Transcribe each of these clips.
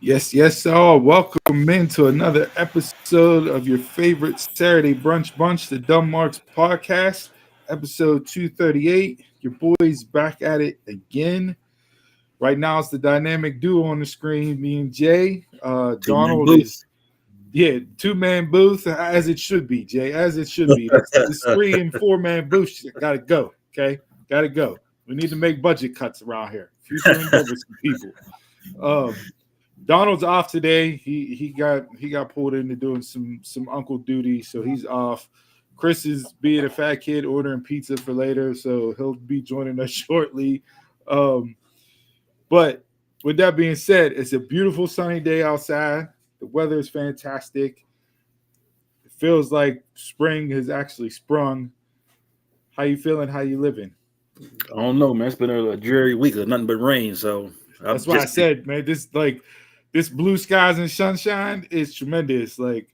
Yes, all. Welcome into another episode of your favorite Saturday brunch bunch, the Dumb Marks podcast, episode 238. Your boys back at it again. Right now, it's the dynamic duo on the screen, me and Jay. Two man Donald booth. is, yeah, two-man booth, as it should be, Jay, as it should be. This 3 and 4 man booth got to go, okay? Got to go. We need to make budget cuts around here. Future endeavors for people. Donald's off today. He got pulled into doing some uncle duty, so he's off. Chris is being a fat kid ordering pizza for later, so he'll be joining us shortly. But with that being said, it's a beautiful sunny day outside. The weather is fantastic. It feels like spring has actually sprung. How you feeling? How you living? I don't know, man. It's been a dreary week of nothing but rain. So That's why I said, man, this blue skies and sunshine is tremendous. Like,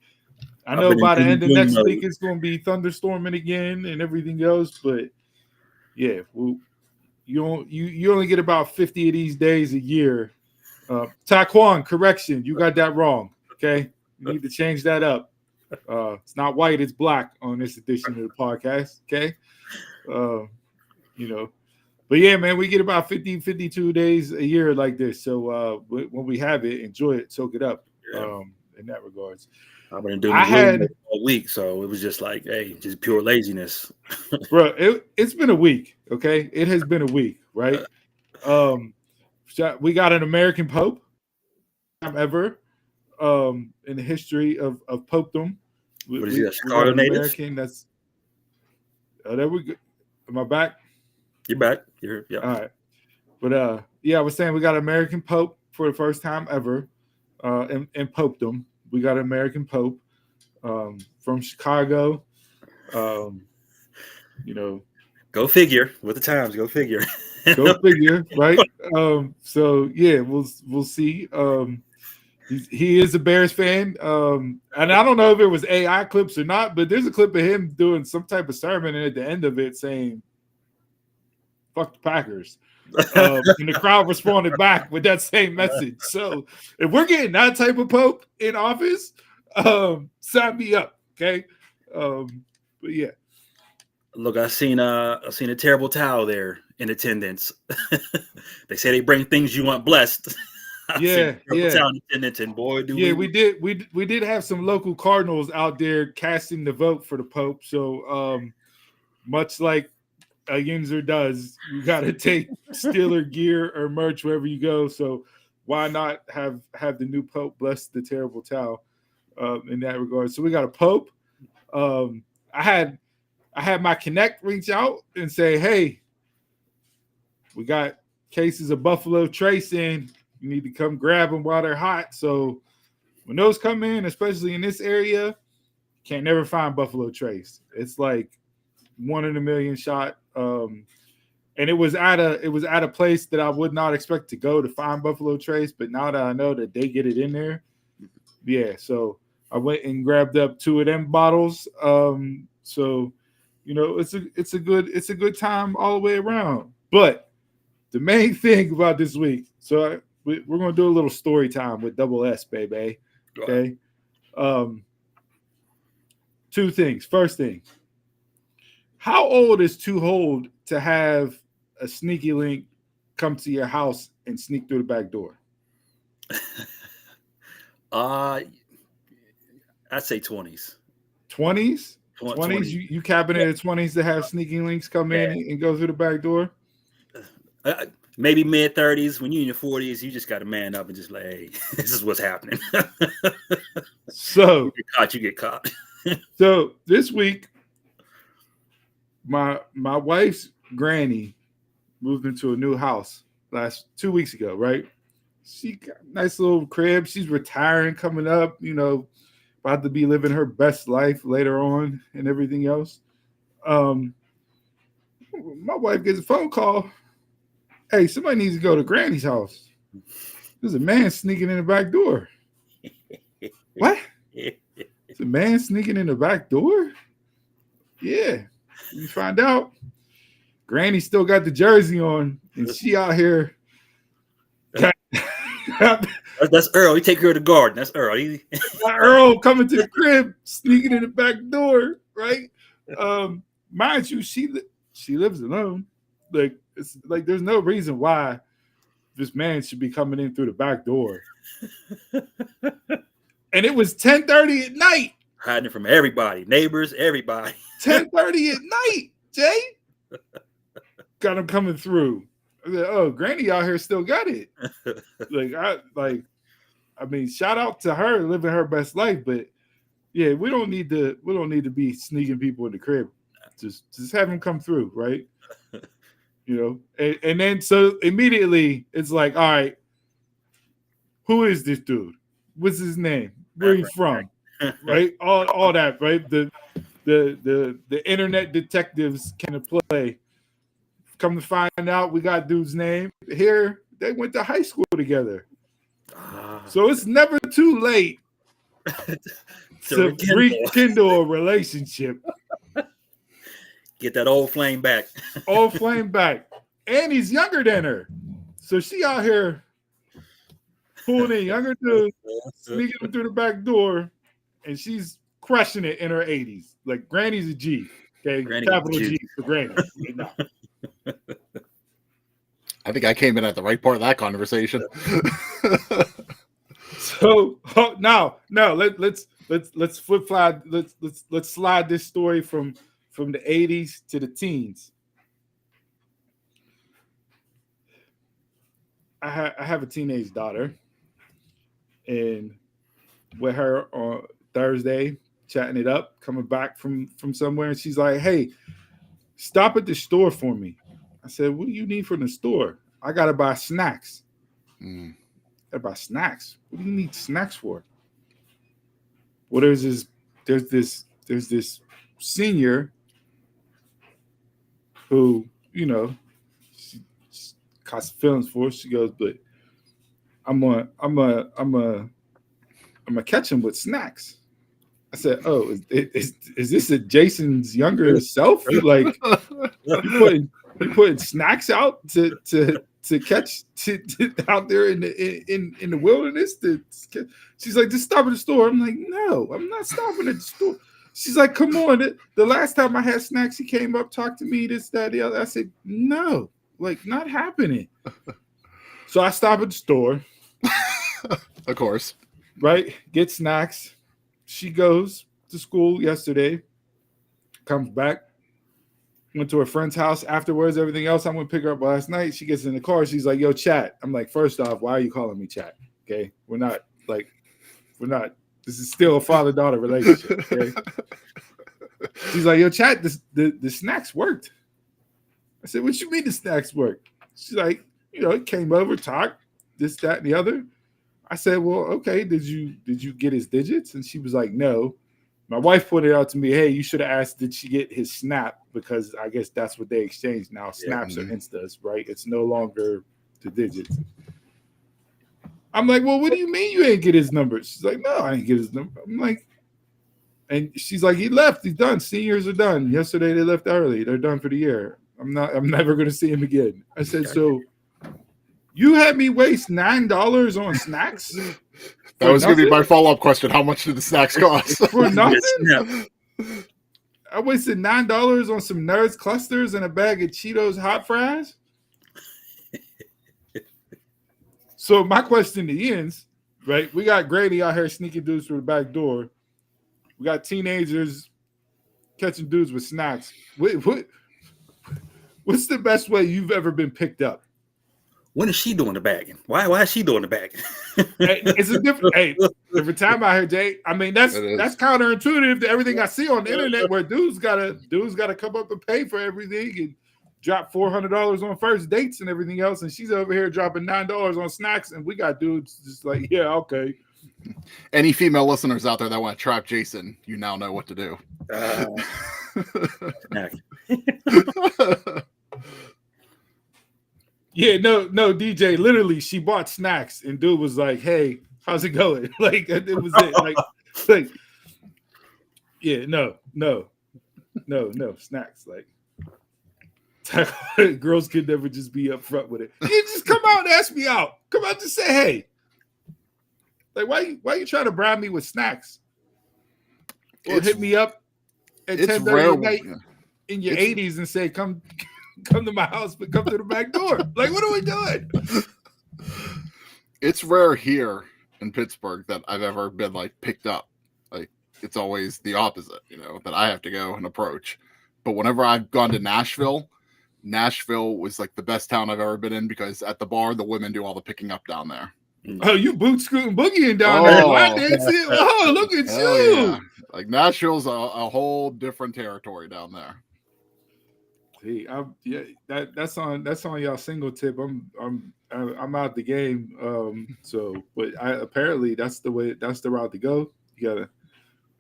I know by the end of next week it's going to be thunderstorming again and everything else, but yeah, you only get about 50 of these days a year. Taekwon, correction, you got that wrong. Okay, you need to change that up. It's not white, it's black on this edition of the podcast. Okay, But yeah, man, we get about 50, 52 days a year like this. So when we have it, enjoy it, soak it up. In that regards, I've been doing it all week, so it was just like, hey, just pure laziness. Bro, it's been a week. Okay, it has been a week, right? We got an American Pope ever in the history of popedom. What is he, a Chicago native? American. That's there we go. Am I back? You're back. You're yeah. All right. But I was saying we got an American Pope for the first time ever in popedom. We got an American Pope from Chicago. Go figure. With the times, go figure. Go figure, right? So yeah, we'll see. He is a Bears fan, and I don't know if it was AI clips or not, but there's a clip of him doing some type of sermon, and at the end of it saying, "Fuck the Packers," and the crowd responded back with that same message. So if we're getting that type of Pope in office, sign me up, okay? But yeah. Look, I seen a terrible towel there in attendance. They say they bring things you want blessed. Yeah. And boy, we did have some local Cardinals out there casting the vote for the Pope. So much like a Yinzer does, you got to take Steeler gear or merch wherever you go. So why not have the new Pope bless the terrible towel in that regard? So we got a Pope. I had my Connect reach out and say, hey, we got cases of Buffalo Trace in. You need to come grab them while they're hot. So when those come in, especially in this area, can't never find Buffalo Trace. It's like 1 in a million shot. And it was at a place that I would not expect to go to find Buffalo Trace, but now that I know that they get it in there, yeah. So I went and grabbed up 2 of them bottles. So it's a good time all the way around. But the main thing about this week, so we're gonna do a little story time with Double S, baby. Okay. 2 things. First thing, how old is too old to have a sneaky link come to your house and sneak through the back door? I'd say 20s. 20s? 20s? You capping it at 20s to have sneaky links come in and go through the back door? Maybe mid-30s. When you're in your 40s, you just got to man up and just like, hey, this is what's happening. So you get caught. So this week, my wife's granny moved into a new house 2 weeks ago, right? She got a nice little crib. She's retiring coming up, about to be living her best life later on and everything else. My wife gets a phone call. Hey, somebody needs to go to Granny's house. There's a man sneaking in the back door. What? There's a man sneaking in the back door? Yeah. You find out Granny still got the jersey on, and she out here That's Earl. He take care of the garden. That's Earl. Earl coming to the crib, sneaking in the back door, right? Mind you, she lives alone. Like it's like there's no reason why this man should be coming in through the back door. And it was 10:30 at night. Hiding from everybody, neighbors, everybody. 10:30 at night, Jay. Got him coming through. I said, oh, Granny out here still got it. I mean, shout out to her living her best life, but yeah, we don't need to be sneaking people in the crib. Just have them come through, right? You know, and then so immediately it's like, all right, who is this dude? What's his name? Where he from? Right? All that, right? The internet detectives can play. Come to find out, we got dude's name here. They went to high school together, so it's never too late to rekindle a relationship. Get that old flame back. Old flame back, and he's younger than her, so she out here pulling in younger dudes, sneaking them through the back door, and she's crushing it in her 80s. Like Granny's a G, okay, Granny capital G for Granny. I think I came in at the right part of that conversation. So now let's flip slide. Let's slide this story from the 80s to the teens. I have a teenage daughter, and with her on Thursday, chatting it up, coming back from somewhere, and she's like, "Hey, stop at the store for me." I said, "What do you need from the store?" "I gotta buy snacks." Gotta buy snacks? What do you need snacks for? Well, there's this senior who, you know, she caught some feelings for. She goes, "But I'm gonna catch him with snacks." I said, "Oh, is this a Jason's younger self? Like you putting snacks out to catch out there in the wilderness?" She's like, "Just stop at the store." I'm like, "No, I'm not stopping at the store." She's like, "Come on. The last time I had snacks, he came up, talked to me, this, that, the other." I said, "No, like not happening." So I stop at the store. Of course. Right? Get snacks. She goes to school yesterday, comes back, went to her friend's house afterwards, everything else. I'm going to pick her up last night. She gets in the car. She's like, "Yo, chat." I'm like, "First off, why are you calling me chat? Okay. We're not, this is still a father-daughter relationship. Okay." She's like, "Yo, chat, the snacks worked." I said, "What you mean the snacks worked?" She's like, "It came over, talked, this, that, and the other." I said, "Well, okay, did you get his digits?" And she was like, "No." My wife pointed out to me, "Hey, you should have asked, did she get his Snap? Because I guess that's what they exchange now. Snaps are Instas, right? It's no longer the digits." I'm like, "Well, what do you mean you ain't get his number?" She's like, "No, I didn't get his number." I'm like, and she's like, "He left. He's done. Seniors are done. Yesterday they left early. They're done for the year. I'm never going to see him again." I said, "So you had me waste $9 on snacks?" That was going to be my follow-up question. How much did the snacks cost? For nothing? I wasted $9 on some Nerds clusters and a bag of Cheetos hot fries. So my question to Ian's, right? We got Grady out here sneaking dudes through the back door. We got teenagers catching dudes with snacks. What's the best way you've ever been picked up? When is she doing the bagging? Why is she doing the bagging? It's a different every time I hear Jay. I mean, that's counterintuitive to everything I see on the internet, where dudes gotta come up and pay for everything and drop $400 on first dates and everything else, and she's over here dropping $9 on snacks, and we got dudes just like, "Yeah, okay." Any female listeners out there that want to trap Jason, you now know what to do. Yeah, no, DJ. Literally, she bought snacks, and dude was like, "Hey, how's it going?" Like it was it. Like, yeah, no, snacks. Like, girls could never just be upfront with it. You just come out and ask me out. Come out and say, "Hey, Like, why you trying to bribe me with snacks? Or hit me up at 10:30 at night in your 80s and say, come to my house, but come to the back door. Like, what are we doing? It's rare here in Pittsburgh that I've ever been like picked up. Like, it's always the opposite, that I have to go and approach. But whenever I've gone to Nashville was like the best town I've ever been in, because at the bar, the women do all the picking up down there. Oh, you boot scooting boogieing down there. Oh, look at you. Yeah. Like, Nashville's a whole different territory down there. See, that's on y'all single tip. I'm out the game. But apparently that's the route to go. You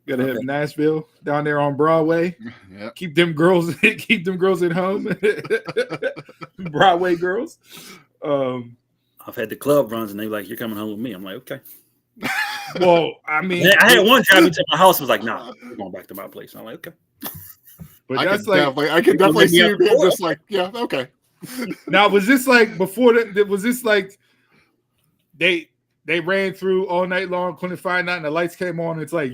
gotta hit Nashville down there on Broadway. Yep. Keep them girls at home. Broadway girls. I've had the club runs and they're like, "You're coming home with me." I'm like, "Okay." Well, I mean, I had one drive me to my house. Was like, "Nah, we're going back to my place." I'm like, "Okay." But I can definitely see you being just like, yeah, okay. Now, was this like before that? Was this like they ran through all night long, couldn't find nothing, the lights came on, and it's like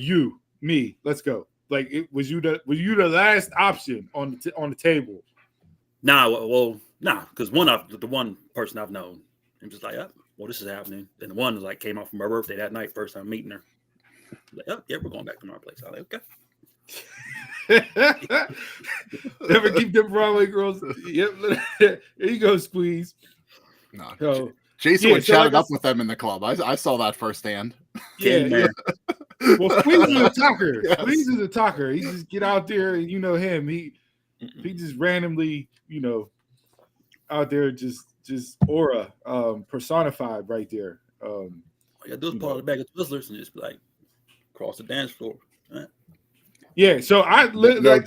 me, let's go. Like, was you the last option on the table? Nah, because the one person I've known, I'm just like, "Oh, well, this is happening." And the one was like came out from her birthday that night, first time meeting her. Like, "Oh, yeah, we're going back to my place." I'm like, "Okay." Never keep them Broadway girls. Yep. There you go, Squeeze. No, So, Jason would chat up with them in the club. I saw that firsthand. Yeah. Well, Squeeze is a talker. Yes. Squeeze is a talker. He just get out there, and you know him. He just randomly, out there just aura personified right there. All you gotta do is pull out a bag of Twizzlers and just be like, cross the dance floor. Right? Yeah, so I literally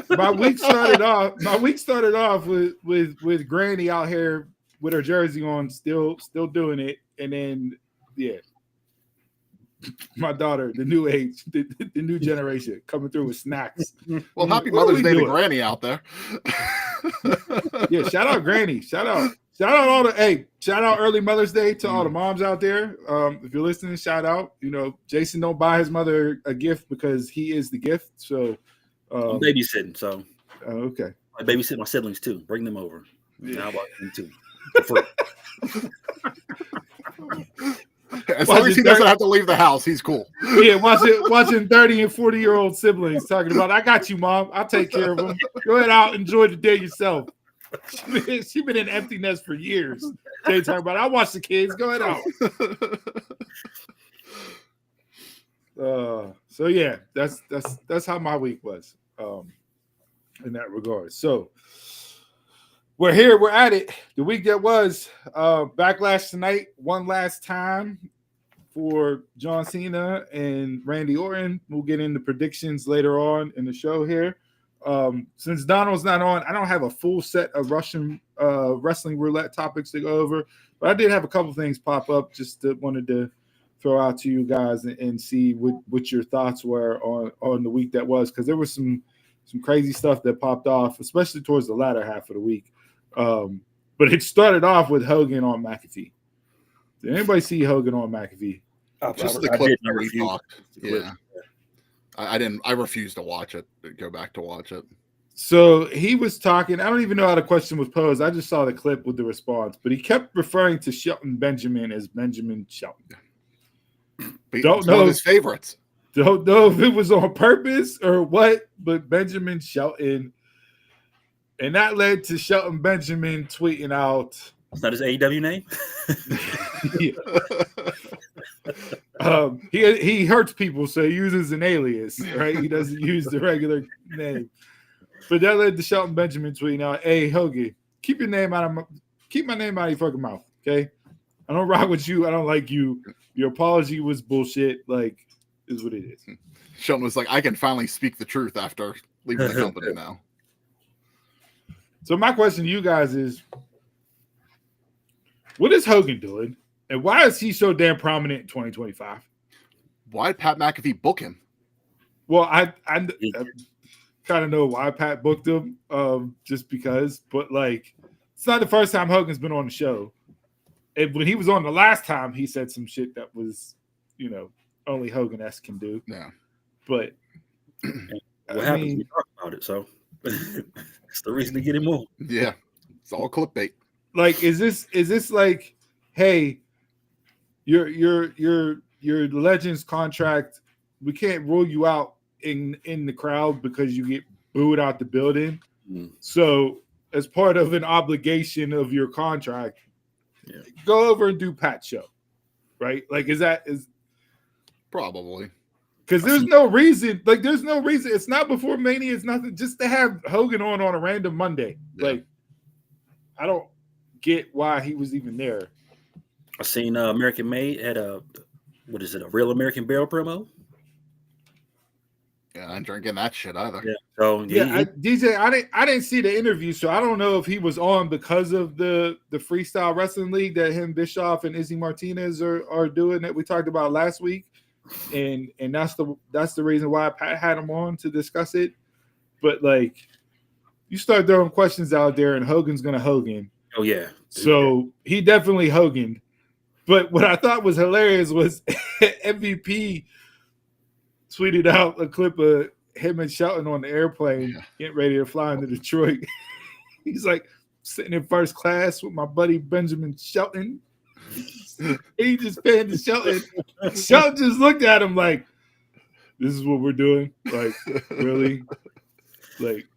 my week started off. My week started off with Granny out here with her jersey on, still doing it, and then my daughter, the new age, the new generation coming through with snacks. Well, happy Mother's Day to Granny out there. Yeah, shout out Granny. Shout out early Mother's Day to all the moms out there. If you're listening, shout out. Jason don't buy his mother a gift because he is the gift. So I'm babysitting, so okay. I babysit my siblings too. Bring them over. Yeah. How about them too? As long as he doesn't have to leave the house, he's cool. Yeah, watching 30 and 40-year-old siblings talking about, "I got you, Mom. I'll take care of them. Go ahead out, enjoy the day yourself." She been in empty nest for years. They talking about, "I watch the kids. Go ahead out." So yeah, that's how my week was in that regard. So we're here. We're at it. The week that was Backlash tonight. One last time for John Cena and Randy Orton. We'll get into predictions later on in the show here. Since Donald's not on, I don't have a full set of Russian wrestling roulette topics to go over, but I did have a couple things pop up. Just wanted to throw out to you guys and see what your thoughts were on the week that was, because there was some crazy stuff that popped off, especially towards the latter half of the week. But it started off with Hogan on McAfee. Did anybody see Hogan on McAfee? Just the clip where he talked. Yeah. I didn't. I refused to watch it. Go back to watch it. So he was talking. I don't even know how the question was posed. I just saw the clip with the response, but he kept referring to Shelton Benjamin as Benjamin Shelton. Don't know one of his favorites. Don't know if it was on purpose or what, but Benjamin Shelton, and that led to Shelton Benjamin tweeting out. It's not his AEW name. He hurts people, so he uses an alias, right? He doesn't use the regular name. But that led to Shelton Benjamin tweeting out, "Hey Hogan, keep my name out of your fucking mouth, okay? I don't rock with you. I don't like you. Your apology was bullshit. Like, is what it is." Shelton was like, "I can finally speak the truth after leaving the company now." So my question to you guys is, what is Hogan doing? And why is he so damn prominent in 2025? Why did Pat McAfee book him? Well, I kind of know why Pat booked him, just because. But, like, it's not the first time Hogan's been on the show. And when he was on the last time, he said some shit that was, only Hogan-esque can do. Yeah. But what happens when you talk about it? So it's the reason to get him on. Yeah. It's all clickbait. Like, is this like, hey, your Legends contract, we can't rule you out in the crowd because you get booed out the building. So as part of an obligation of your contract, go over and do Pat's show, right? Like, is probably because there's no reason. Like, there's no reason. It's not before Mania. It's nothing. Just to have Hogan on a random Monday. Yeah. Like, I don't get why he was even there. I seen American Made had a Real American Barrel promo. Yeah, I ain't drinking that shit either. Yeah. So DJ, I didn't see the interview, so I don't know if he was on because of the Freestyle Wrestling League that him, Bischoff, and Izzy Martinez are doing that we talked about last week, and that's the reason why Pat had him on to discuss it. But like, you start throwing questions out there, and Hogan's gonna Hogan. Oh yeah. So he definitely Hogan. But what I thought was hilarious was MVP tweeted out a clip of him and Shelton on the airplane getting ready to fly into Detroit. He's like sitting in first class with my buddy Benjamin Shelton. He just panned to Shelton. Shelton just looked at him like, this is what we're doing? Like, really? Like,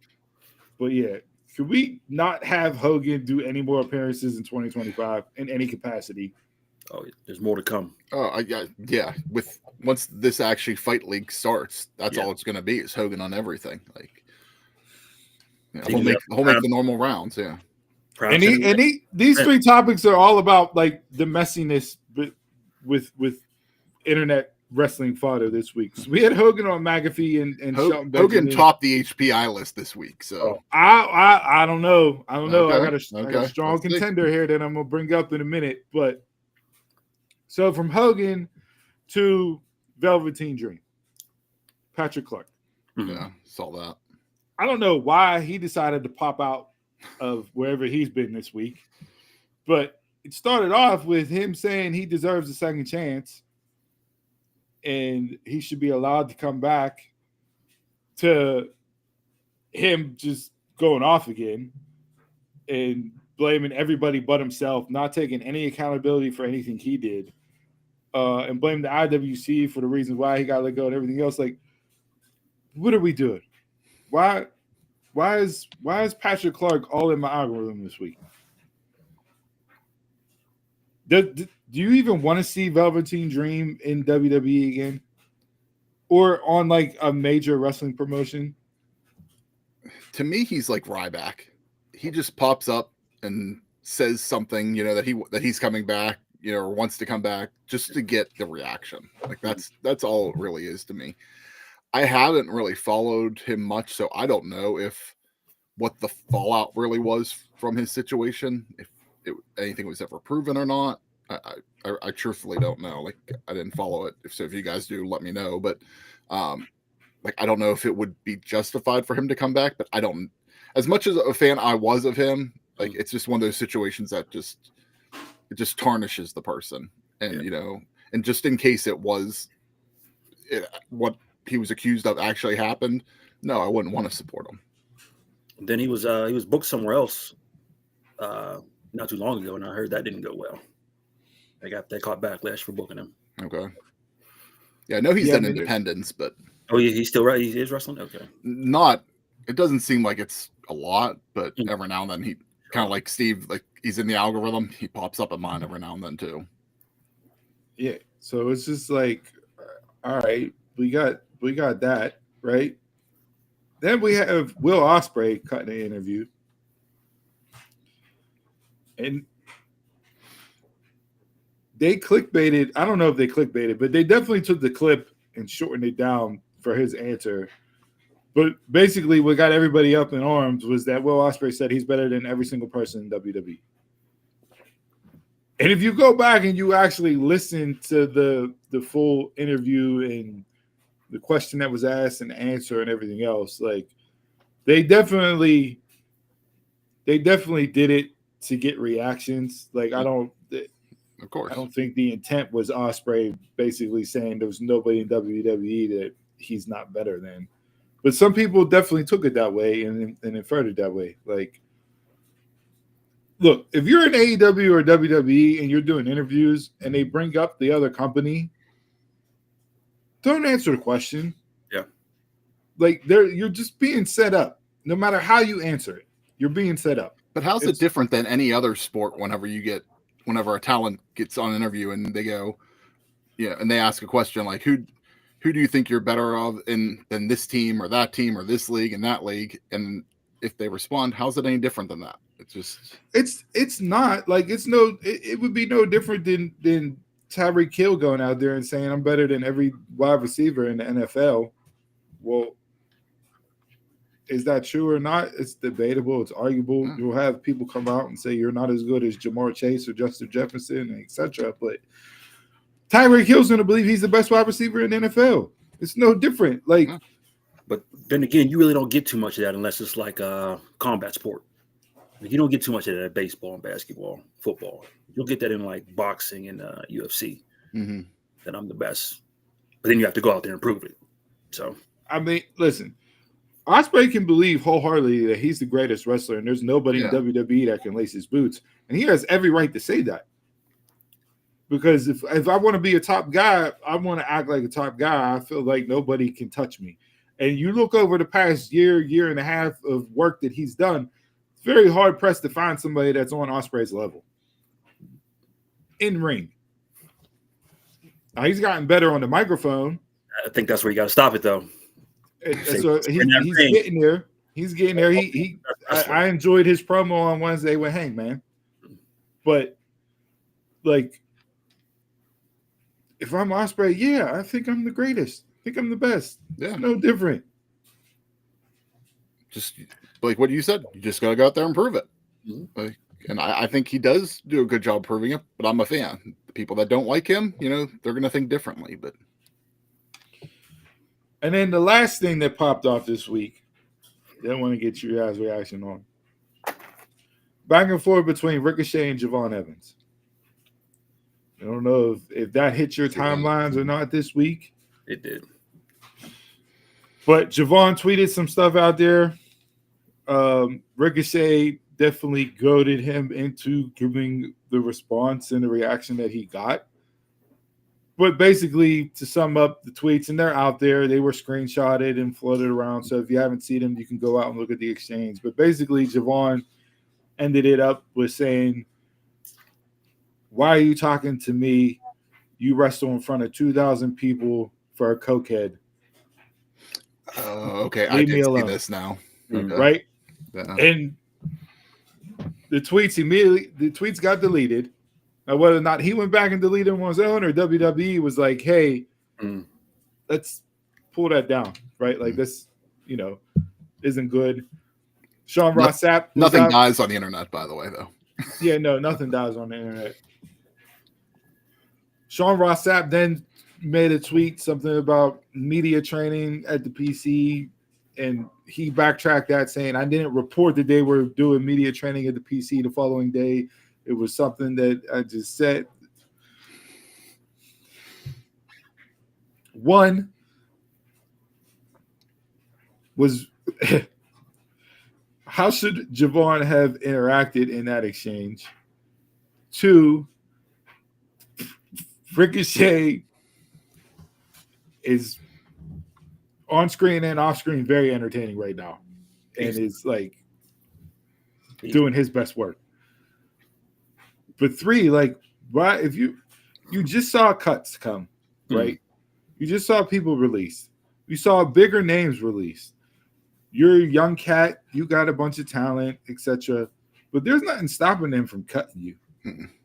but yeah. Could we not have Hogan do any more appearances in 2025 in any capacity? Oh, there's more to come. Oh, yeah. With once this actually fight league starts, that's all it's going to be is Hogan on everything. Like, he'll make the normal rounds. Yeah. And these three topics are all about like the messiness, but with internet wrestling fodder this week. So we had Hogan on McAfee and Shelton Hogan topped the HPI list this week. So I don't know. Okay. I got a strong contender here that I'm gonna bring up in a minute. But so from Hogan to Velveteen Dream, Patrick Clark. Yeah, saw that. I don't know why he decided to pop out of wherever he's been this week, but it started off with him saying he deserves a second chance and he should be allowed to come back, to him just going off again and blaming everybody but himself, not taking any accountability for anything he did, and blame the IWC for the reasons why he got let go and everything else. Like, what are we doing? Why is Patrick Clark all in my algorithm this week? Do you even want to see Velveteen Dream in WWE again? Or on like a major wrestling promotion? To me, he's like Ryback. He just pops up and says something, that he's coming back, or wants to come back just to get the reaction. Like that's all it really is to me. I haven't really followed him much, so I don't know what the fallout really was from his situation, if anything was ever proven or not. I truthfully don't know. Like, I didn't follow it. If you guys do, let me know. But I don't know if it would be justified for him to come back. But I don't. As much as a fan I was of him, like, it's just one of those situations that it just tarnishes the person. And and just in case what he was accused of actually happened, no, I wouldn't want to support him. Then he was booked somewhere else not too long ago, and I heard that didn't go well. They caught backlash for booking him. Okay. Yeah, I know he's done independents, but he's still right. He is wrestling. Okay. It doesn't seem like it's a lot, but every now and then he kind of like Steve, like he's in the algorithm. He pops up at mine every now and then too. Yeah. So it's just like, all right, we got that, right? Then we have Will Ospreay cutting the interview. And they clickbaited. I don't know if they clickbaited, but they definitely took the clip and shortened it down for his answer. But basically what got everybody up in arms was that Will Ospreay said he's better than every single person in WWE. And if you go back and you actually listen to the full interview and the question that was asked and the answer and everything else, like, they definitely did it to get reactions. Like, Of course. I don't think the intent was Ospreay basically saying there was nobody in WWE that he's not better than. But some people definitely took it that way and inferred it that way. Like, look, if you're in AEW or WWE and you're doing interviews and they bring up the other company, don't answer the question. Yeah. Like, you're just being set up. No matter how you answer it, you're being set up. But how's it different than any other sport whenever a talent gets on an interview and they go, and they ask a question like, who do you think you're better of than this team or this league and that league? And if they respond, how's it any different than that? It's just it's not like it would be no different than Tyreek Hill going out there and saying I'm better than every wide receiver in the NFL. Well, is that true or not? It's debatable. It's arguable. Yeah. You'll have people come out and say you're not as good as Jamar Chase or Justin Jefferson, etc. But Tyreek Hill's going to believe he's the best wide receiver in the NFL. It's no different. Like, but then again, you really don't get too much of that unless it's like a combat sport. Like, you don't get too much of that in baseball and basketball, football. You'll get that in like boxing and UFC. Mm-hmm. That I'm the best, but then you have to go out there and prove it. So I mean, listen. Ospreay can believe wholeheartedly that he's the greatest wrestler, and there's nobody in WWE that can lace his boots. And he has every right to say that. Because if I want to be a top guy, I want to act like a top guy. I feel like nobody can touch me. And you look over the past year and a half of work that he's done, it's very hard pressed to find somebody that's on Ospreay's level. In ring. Now, he's gotten better on the microphone. I think that's where you got to stop it, though. So he's getting there. He's getting there. I enjoyed his promo on Wednesday with Hangman. But like, if I'm Ospreay, I think I'm the greatest. I think I'm the best. Yeah, it's no different. Just like what you said, you just gotta go out there and prove it. Mm-hmm. Like, and I think he does do a good job proving it. But I'm a fan. The people that don't like him, they're gonna think differently. But. And then the last thing that popped off this week, that I want to get your guys' reaction on. Back and forth between Ricochet and Javon Evans. I don't know if that hit your timelines or not this week. It did. But Javon tweeted some stuff out there. Ricochet definitely goaded him into giving the response and the reaction that he got. But basically, to sum up the tweets, and they're out there, they were screenshotted and floated around. So if you haven't seen them, you can go out and look at the exchange. But basically, Javon ended it up with saying, "Why are you talking to me? You wrestle in front of 2,000 people for a cokehead." Okay, I can see this now. Right? Yeah. And the tweets got deleted. Now, whether or not he went back and deleted them on his own or WWE was like, hey, let's pull that down, right? Like this, isn't good. Sean Ross Sapp. Nothing dies on the internet, by the way, though. Yeah, no, nothing dies on the internet. Sean Ross Sapp then made a tweet, something about media training at the PC, and he backtracked that saying, I didn't report that they were doing media training at the PC the following day. It was something that I just said. One was how should Javon have interacted in that exchange? Two, Ricochet is on screen and off screen very entertaining right now, and is like doing his best work. But three, like, why if you just saw cuts come, right? You just saw people released. You saw bigger names released. You're a young cat. You got a bunch of talent, etc. But there's nothing stopping them from cutting you.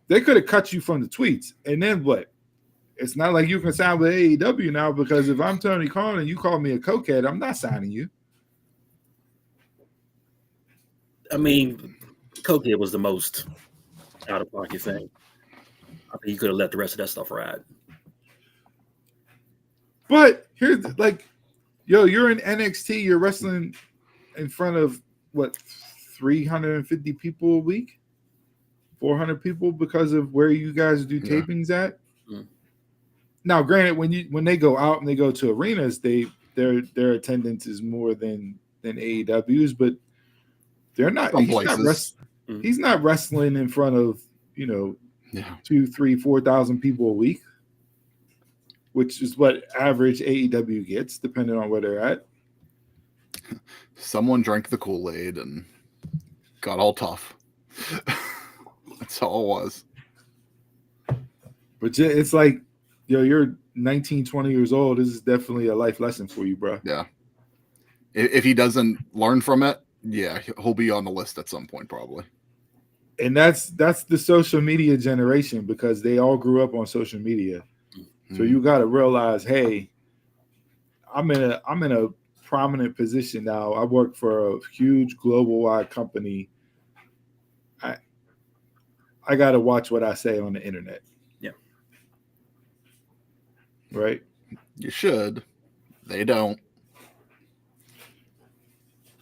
They could have cut you from the tweets. And then what? It's not like you can sign with AEW now, because if I'm Tony Khan and you call me a cokehead, I'm not signing you. I mean, cokehead was the most out-of-pocket thing. I think you could have let the rest of that stuff ride. But here's like, you're in NXT, you're wrestling in front of what, 350 people a week, 400 people because of where you guys do Yeah. tapings at. Mm. Now, granted, when they go out and they go to arenas, their attendance is more than AEW's, but they're not. Some places. He's not wrestling in front of Yeah. 2, 3, 4,000 people a week, which is what average AEW gets, depending on where they're at. Someone drank the Kool-Aid and got all tough. That's all it was. But it's like, you're 19, 20 years old. This is definitely a life lesson for you, bro. Yeah. If he doesn't learn from it, yeah, he'll be on the list at some point probably. And that's the social media generation, because they all grew up on social media. So you got to realize, hey, I'm in a prominent position now. I work for a huge global wide company. I got to watch what I say on the internet. Yeah. Right? You should. They don't.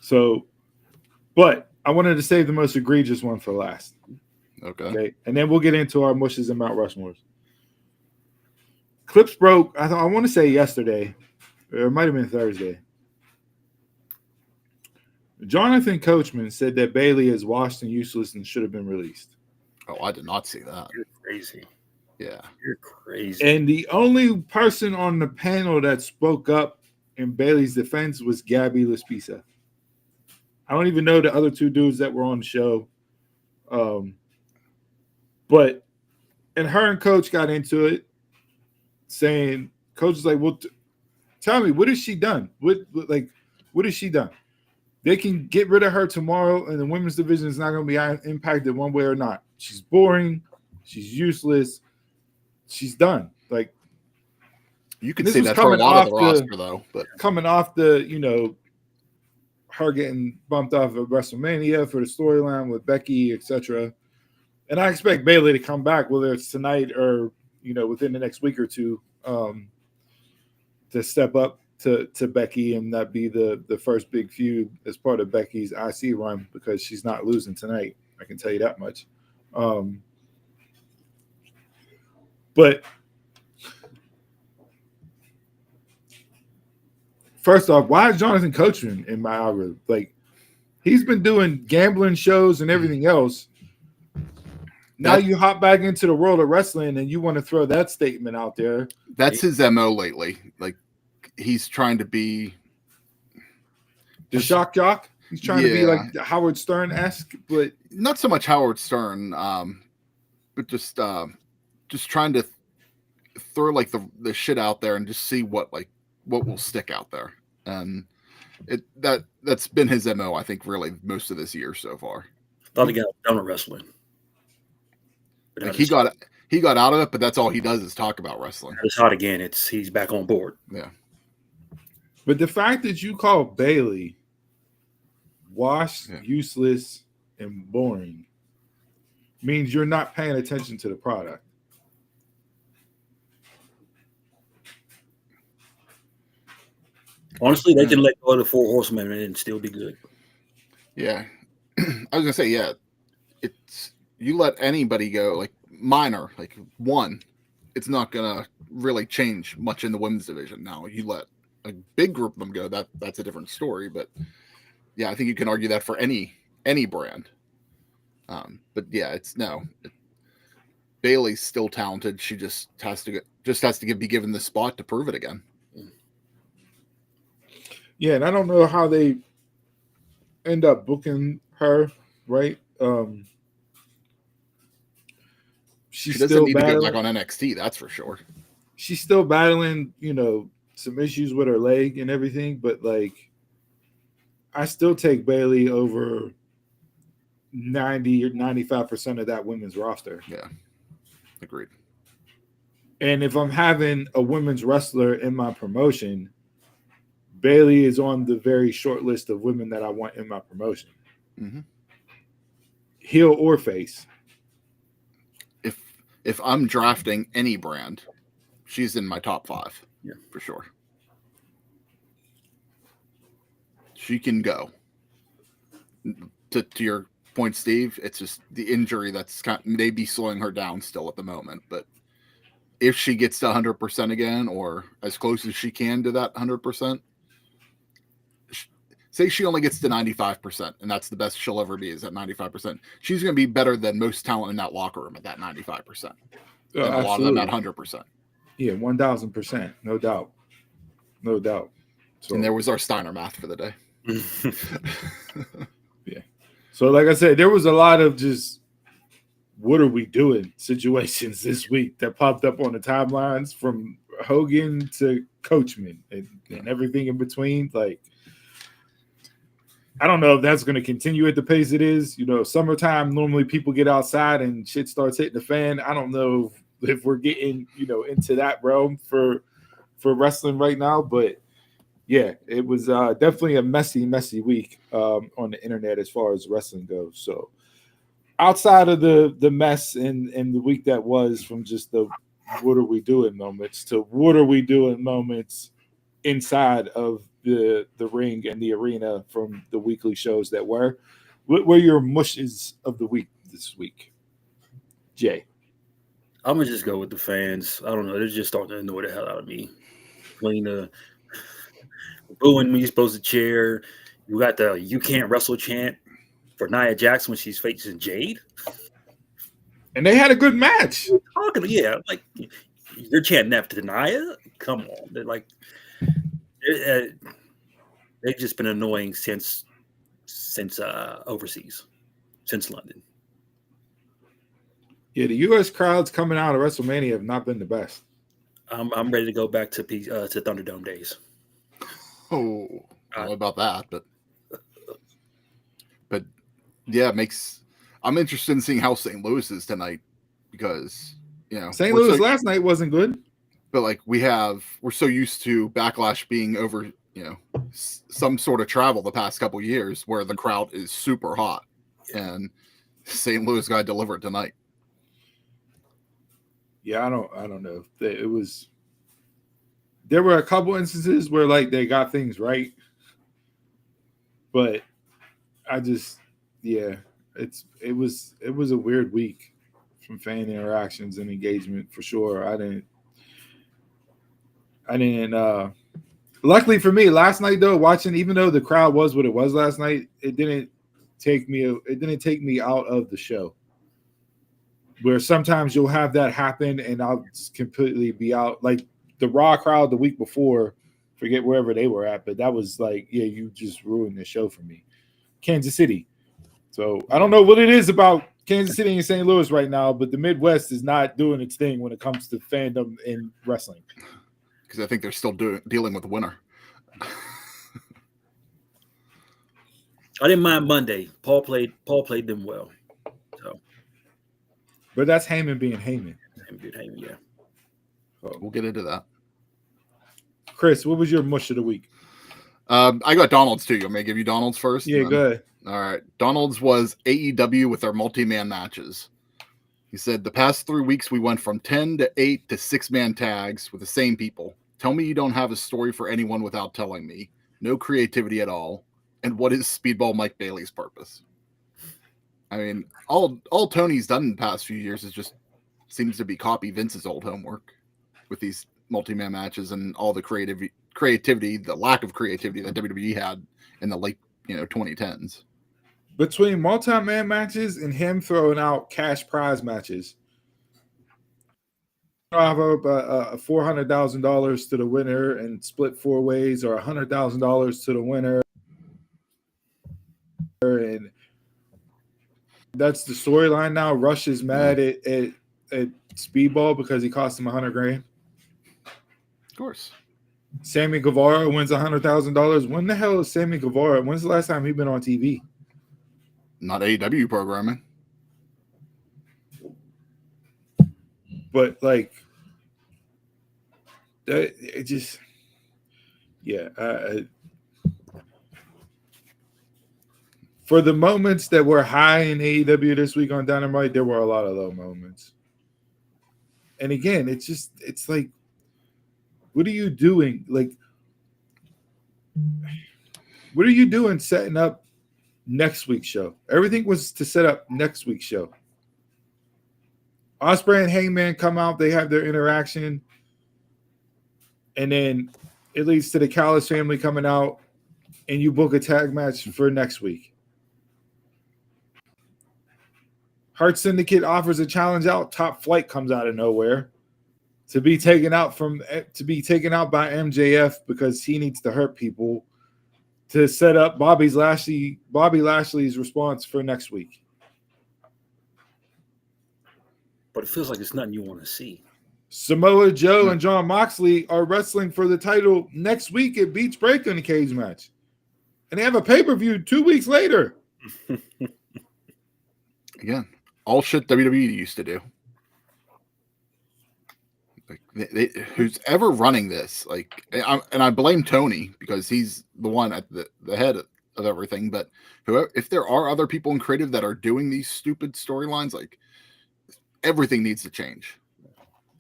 So, but I wanted to save the most egregious one for last. Okay. And then we'll get into our mushes and Mount Rushmores. Clips broke, I want to say yesterday, or it might have been Thursday. Jonathan Coachman said that Bailey is washed and useless and should have been released. Oh, I did not see that. You're crazy. Yeah. You're crazy. And the only person on the panel that spoke up in Bailey's defense was Gabby Laspisa. I don't even know the other two dudes that were on the show. But her and Coach got into it, saying, Coach is like, well, tell me, what has she done? What has she done? They can get rid of her tomorrow, and the women's division is not going to be impacted one way or not. She's boring. She's useless. She's done. Like, you could say that for a lot of the roster, though. But coming off the, her getting bumped off of WrestleMania for the storyline with Becky, etc. And I expect Bailey to come back, whether it's tonight or within the next week or two, to step up to Becky and not be the first big feud as part of Becky's IC run, because she's not losing tonight. I can tell you that much. But first off, why is Jonathan Coachman in my algorithm? Like, he's been doing gambling shows and everything else. Now you hop back into the world of wrestling and you want to throw that statement out there. That's his MO lately. Like, he's trying to be the shock jock. He's trying to be like Howard Stern-esque, but not so much Howard Stern, but just trying to throw like the shit out there and just see what will stick out there. And that's been his MO, I think, really most of this year so far. Thought he got done with wrestling. Like, he got out of it, but that's all he does is talk about wrestling. It's hot again. He's back on board. Yeah. But the fact that you call Bailey washed, useless, and boring means you're not paying attention to the product. Honestly, they can let go of the 4 horsemen and still be good. Yeah. I was gonna say, it's you let anybody go, like minor, like one, it's not gonna really change much in the women's division. Now you let a big group of them go, that's a different story. But yeah, I think you can argue that for any brand. But yeah, Bailey's still talented. She just has to be given the spot to prove it again. Yeah, and I don't know how they end up booking her, right? She doesn't need to go back on NXT, that's for sure. She's still battling, some issues with her leg and everything, but like, I still take Bailey over 90 or 95% of that women's roster. Yeah, agreed. And if I'm having a women's wrestler in my promotion, Bailey is on the very short list of women that I want in my promotion. Mm-hmm. Heel or face. If I'm drafting any brand, she's in my top 5. Yeah, for sure. She can go. To your point Steve. It's just the injury that's maybe slowing her down still at the moment. But if she gets to 100% again, or as close as she can to that 100%, say she only gets to 95%, and that's the best she'll ever be is at 95%. She's going to be better than most talent in that locker room at that 95%. And a lot of them at 100%. Yeah, 1,000%. No doubt. No doubt. So, and there was our Steiner math for the day. Yeah. So, like I said, there was a lot of just what are we doing situations this week that popped up on the timelines from Hogan to Coachman and everything in between. Like, I don't know if that's going to continue at the pace it is. You know, summertime, normally people get outside and shit starts hitting the fan. I don't know if we're getting, you know, into that realm for wrestling right now. But, yeah, it was definitely a messy week on the internet as far as wrestling goes. So, outside of the mess in the week that was, from just the what are we doing moments to what are we doing moments inside of the ring and the arena from the weekly shows that were. What were your mushes of the week this week, Jay? I'm gonna just go with the fans. I don't know. They're just starting to annoy the hell out of me. Playing the booing when you're supposed to cheer. You got the "you can't wrestle" chant for Nia Jax when she's facing Jade. And they had a good match. Yeah, like you're chanting that to Nia. Come on, they're like they've just been annoying since overseas, since London. Yeah, the U.S. crowds coming out of WrestleMania have not been the best. I'm ready to go back to Thunderdome days. Oh, I don't know about that, but yeah, it makes. I'm interested in seeing how St. Louis is tonight because St. Louis last night wasn't good, but like we're so used to Backlash being over some sort of travel the past couple years where the crowd is super hot, and St. Louis got to deliver it tonight. Yeah, I don't know. It was. There were a couple instances where like they got things right, but I just it was a weird week from fan interactions and engagement for sure. I didn't. Luckily for me, last night though, watching, even though the crowd was what it was last night, it didn't take me out of the show. Where sometimes you'll have that happen and I'll just completely be out. Like the Raw crowd the week before, forget wherever they were at, but that was like, yeah, you just ruined the show for me. Kansas City. So I don't know what it is about Kansas City and St. Louis right now, but the Midwest is not doing its thing when it comes to fandom in wrestling. Because I think they're still dealing with the winter. I didn't mind Monday. Paul played them well. So, but that's Heyman being Heyman. Heyman, yeah. So we'll get into that. Chris, what was your mush of the week? I got Donald's too. You want me to give you Donald's first? Yeah, go ahead. All right. Donald's was AEW with their multi-man matches. He said, the past 3 weeks we went from 10 to 8 to 6-man tags with the same people. Tell me you don't have a story for anyone without telling me. No creativity at all. And what is Speedball Mike Bailey's purpose? I mean, all Tony's done in the past few years is just seems to be copy Vince's old homework with these multi-man matches and all the creativity, the lack of creativity that WWE had in the late 2010s. Between multi-man matches and him throwing out cash prize matches, I have a $400,000 to the winner and split 4 ways, or $100,000 to the winner, and that's the storyline now. Rush is mad at Speedball because he cost him $100,000. Of course. Sammy Guevara wins $100,000. When the hell is Sammy Guevara? When's the last time he been on TV? Not AEW programming. But like, it just, yeah. For the moments that were high in AEW this week on Dynamite, there were a lot of low moments. And again, it's like, what are you doing? Like, what are you doing setting up next week's show. Everything was to set up next week's show. Ospreay and Hangman come out. They have their interaction. And then it leads to the Callis family coming out. And you book a tag match for next week. Heart Syndicate offers a challenge out. Top Flight comes out of nowhere to be taken out by MJF because he needs to hurt people to set up Bobby Lashley's response for next week. But it feels like it's nothing you want to see. Samoa Joe and Jon Moxley are wrestling for the title next week at Beach Break in a cage match. And they have a pay-per-view 2 weeks later. Again, all shit WWE used to do. Like who's ever running this? Like, and I blame Tony because he's the one at the head of everything. But if there are other people in creative that are doing these stupid storylines, like everything needs to change.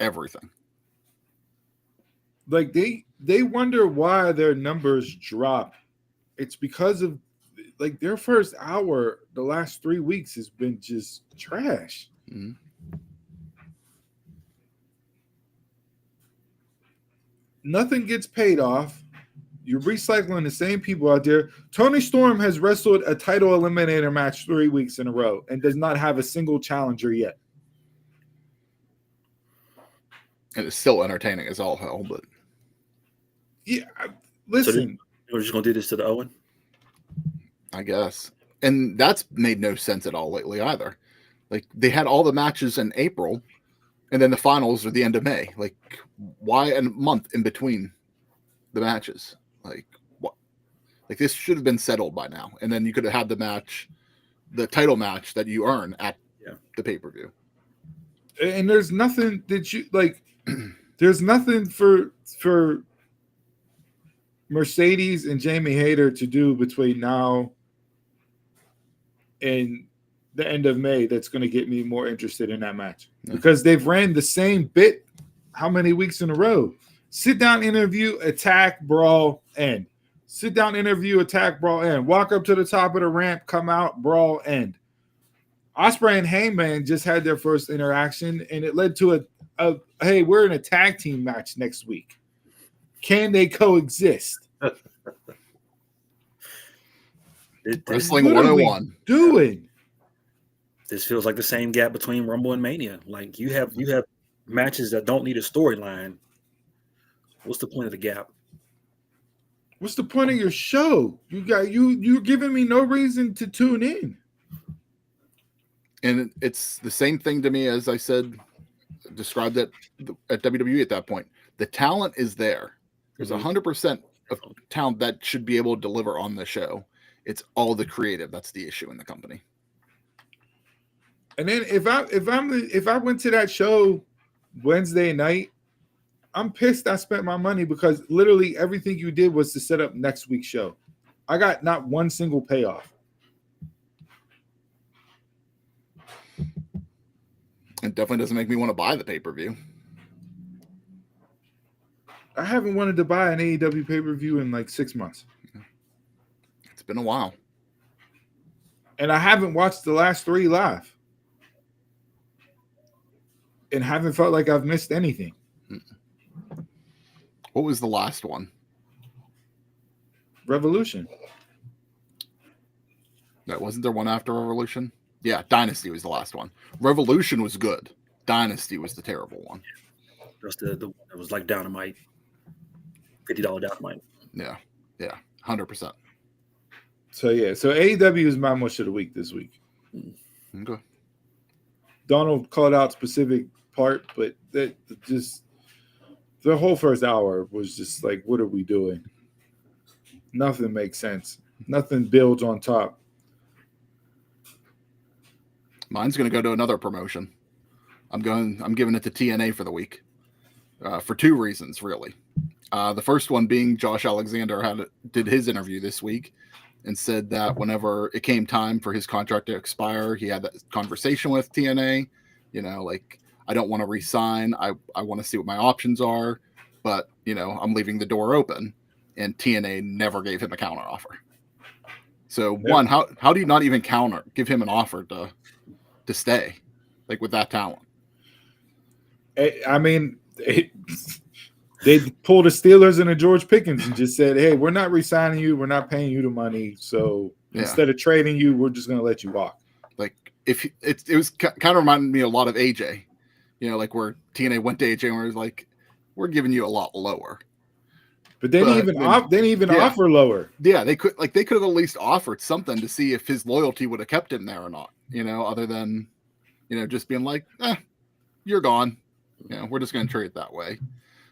Everything. Like they wonder why their numbers drop. It's because of like their first hour, the last 3 weeks has been just trash. Mm-hmm. Nothing gets paid off. You're recycling the same people out there. Tony Storm has wrestled a title eliminator match 3 weeks in a row and does not have a single challenger yet. And it's still entertaining as all hell, but yeah, listen. So we're just gonna do this to the Owen, I guess. And that's made no sense at all lately either. Like they had all the matches in April, and then the finals are the end of May. Like, why a month in between the matches? Like, what? Like this should have been settled by now, and then you could have had the title match that you earn at the pay-per-view. And there's nothing that you like. There's nothing for Mercedes and Jamie Hayter to do between now and the end of May that's going to get me more interested in that match because they've ran the same bit how many weeks in a row? Sit down, interview, attack, brawl, end. Sit down, interview, attack, brawl, end. Walk up to the top of the ramp, come out, brawl, end. Ospreay and Hangman just had their first interaction, and it led to a hey, we're in a tag team match next week. Can they coexist? Wrestling 101. Doing. This feels like the same gap between Rumble and Mania. Like you have matches that don't need a storyline. What's the point of the gap? What's the point of your show? You're giving me no reason to tune in. And it's the same thing to me as I said, described it at WWE at that point. The talent is there. There's 100% of talent that should be able to deliver on the show. It's all the creative that's the issue in the company. And then if I went to that show Wednesday night, I'm pissed I spent my money because literally everything you did was to set up next week's show. I got not one single payoff. It definitely doesn't make me want to buy the pay-per-view. I haven't wanted to buy an AEW pay-per-view in like 6 months. It's been a while. And I haven't watched the last 3 live. And haven't felt like I've missed anything. What was the last one? Revolution. That wasn't there one after Revolution? Yeah, Dynasty was the last one. Revolution was good. Dynasty was the terrible one. Just it was like Dynamite, $50 Dynamite. Yeah, 100%. So AEW is my much of the week this week. Okay. Donald called out specific part, but that just the whole first hour was just like, what are we doing? Nothing makes sense. Nothing builds on top. Mine's going to go to another promotion. I'm giving it to TNA for the week for 2 reasons, really. The first one being Josh Alexander did his interview this week and said that whenever it came time for his contract to expire, he had that conversation with TNA. You know, like, I don't want to resign. I want to see what my options are, but, you know, I'm leaving the door open. And TNA never gave him a counteroffer. So Yeah. one, how do you not even give him an offer to stay, like with that talent? I mean, they pulled the Steelers and the George Pickens and just said, "Hey, we're not re-signing you. We're not paying you the money. So instead of trading you, we're just going to let you walk." Like if it was kind of reminded me a lot of AJ, like where TNA went to AJ and was like, "We're giving you a lot lower." But they didn't even offer lower. Yeah, they could have at least offered something to see if his loyalty would have kept him there or not. Other than just being like, "You're gone." We're just going to treat it that way.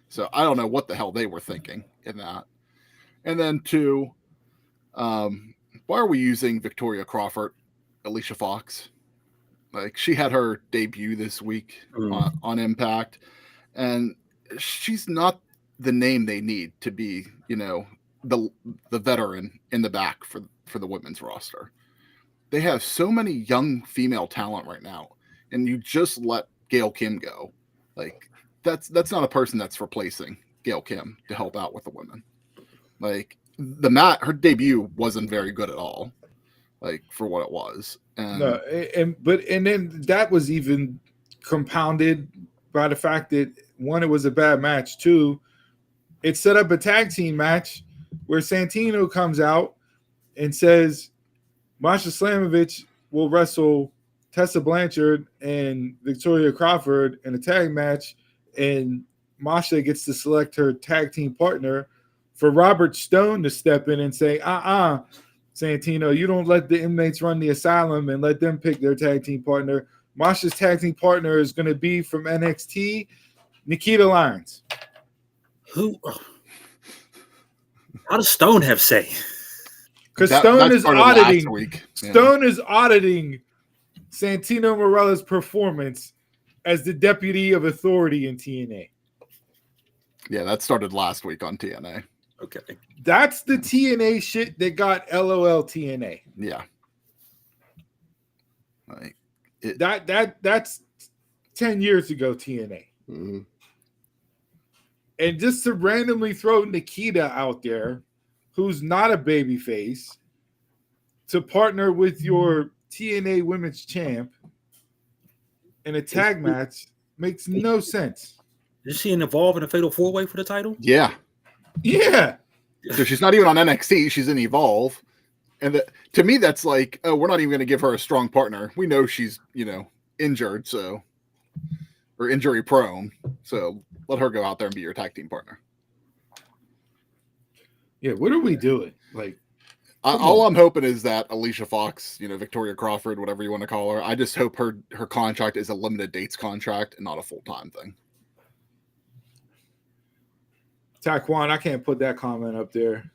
So I don't know what the hell they were thinking in that. And then two, why are we using Victoria Crawford, Alicia Fox? Like she had her debut this week on Impact, and she's not the name they need to be, the veteran in the back for the women's roster. They have so many young female talent right now, and you just let Gail Kim go. Like that's not a person that's replacing Gail Kim to help out with the women. Like her debut wasn't very good at all, like for what it was. And then that was even compounded by the fact that one, it was a bad match. Two, it set up a tag team match where Santino comes out and says Masha Slamovich will wrestle Tessa Blanchard and Victoria Crawford in a tag match, and Masha gets to select her tag team partner for Robert Stone to step in and say, Santino, you don't let the inmates run the asylum and let them pick their tag team partner. Masha's tag team partner is going to be from NXT, Nikita Lyons. Who? How does Stone have say? Because Stone is auditing. Stone is auditing Santino Marella's performance as the deputy of authority in TNA. Yeah, that started last week on TNA. Okay. That's the TNA shit that got LOL TNA. Yeah. Like that's 10 years ago TNA. Mm-hmm. And just to randomly throw Nikita out there, who's not a babyface, to partner with your TNA Women's Champ in a tag match makes no sense. Is she involved in a fatal 4-way for the title? Yeah. Yeah. So she's not even on NXT. She's in Evolve. And to me, that's like, oh, we're not even going to give her a strong partner. We know she's, injured, or injury prone. So let her go out there and be your tag team partner. Yeah, what are we doing? Like, all I'm hoping is that Alicia Fox, Victoria Crawford, whatever you want to call her, I just hope her contract is a limited dates contract and not a full-time thing. Taquan, I can't put that comment up there.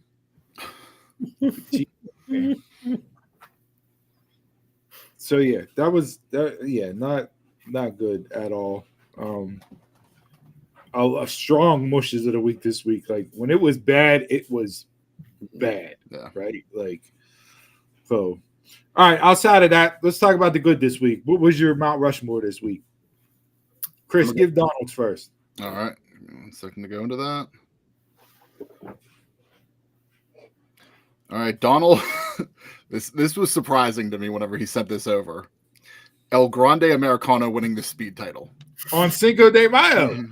So yeah, that was that. Yeah, not good at all. A strong mushes of the week this week. Like when it was bad, it was bad. Yeah. Right. Like so. All right. Outside of that, let's talk about the good this week. What was your Mount Rushmore this week? Chris, give Donald's first. All right. 1 second to go into that. All right, Donald. This was surprising to me whenever he sent this over. El Grande Americano winning the speed title on Cinco de Mayo.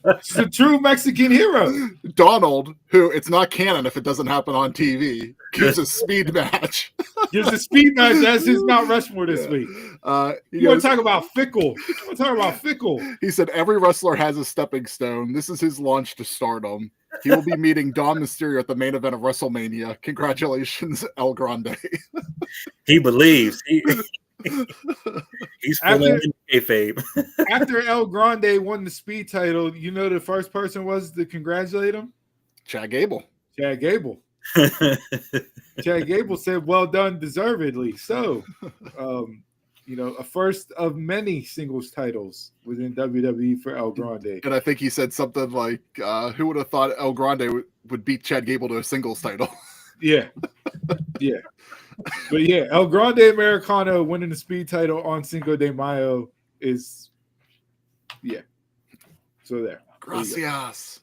It's a true Mexican hero. Donald, who it's not canon if it doesn't happen on TV, gives a speed match. Gives a speed match. That's his Mount Rushmore this week. You want to talk about fickle? He said every wrestler has a stepping stone. This is his launch to stardom. He will be meeting Dom Mysterio at the main event of WrestleMania. Congratulations, El Grande. He believes. He's full of kayfabe. After El Grande won the speed title, the first person was to congratulate him? Chad Gable. Chad Gable said, well done, deservedly. So, a first of many singles titles within WWE for El Grande. And I think he said something like, who would have thought El Grande would beat Chad Gable to a singles title? Yeah. Yeah. But yeah, El Grande Americano winning the speed title on Cinco de Mayo is, yeah. So there. Gracias.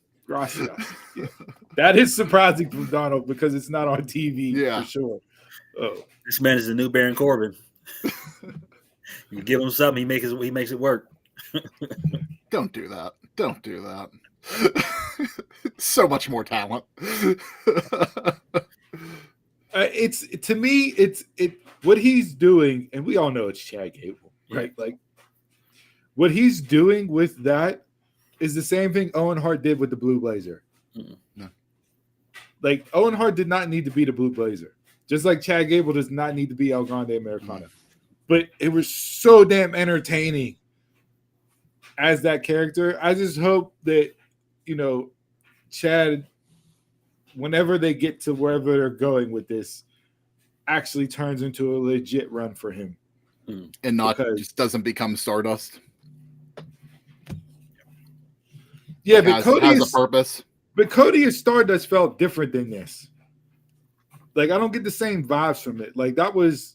Yeah. That is surprising from Donald because it's not on TV for sure. Oh, This man is the new Baron Corbin. You give him something, he makes it work. Don't do that. Don't do that. So much more talent. it's to me, it's what he's doing, and we all know it's Chad Gable, right? Yeah. Like what he's doing with that is the same thing Owen Hart did with the Blue Blazer. No. Like Owen Hart did not need to be the Blue Blazer, just like Chad Gable does not need to be El Grande Americana. But it was so damn entertaining as that character. I just hope that, Chad, whenever they get to wherever they're going with this, actually turns into a legit run for him. And not just doesn't become Stardust. Yeah, but has a purpose. But Cody and Stardust felt different than this. Like, I don't get the same vibes from it. Like, that was...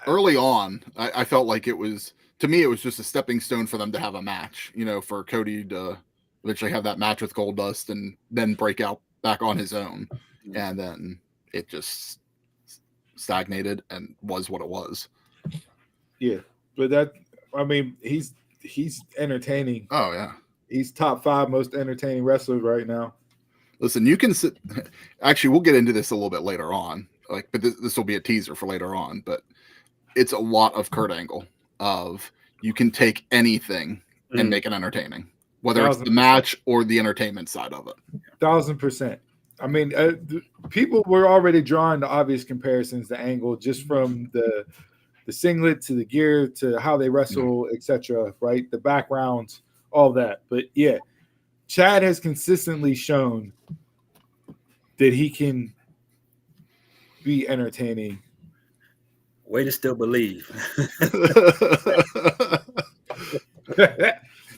Early on, I felt like it was, to me, it was just a stepping stone for them to have a match, for Cody to eventually have that match with Goldust and then break out back on his own. And then it just stagnated and was what it was. Yeah, but he's entertaining. Oh, yeah. He's top 5 most entertaining wrestlers right now. Listen, you can sit. Actually, we'll get into this a little bit later on. But this will be a teaser for later on. But it's a lot of Kurt Angle of you can take anything and make it entertaining, whether it's the match or the entertainment side of it. 1000%. I mean, people were already drawing the obvious comparisons to Angle just from the singlet to the gear to how they wrestle, etc. Right, the backgrounds, all that. But yeah, Chad has consistently shown that he can be entertaining. Way to still believe.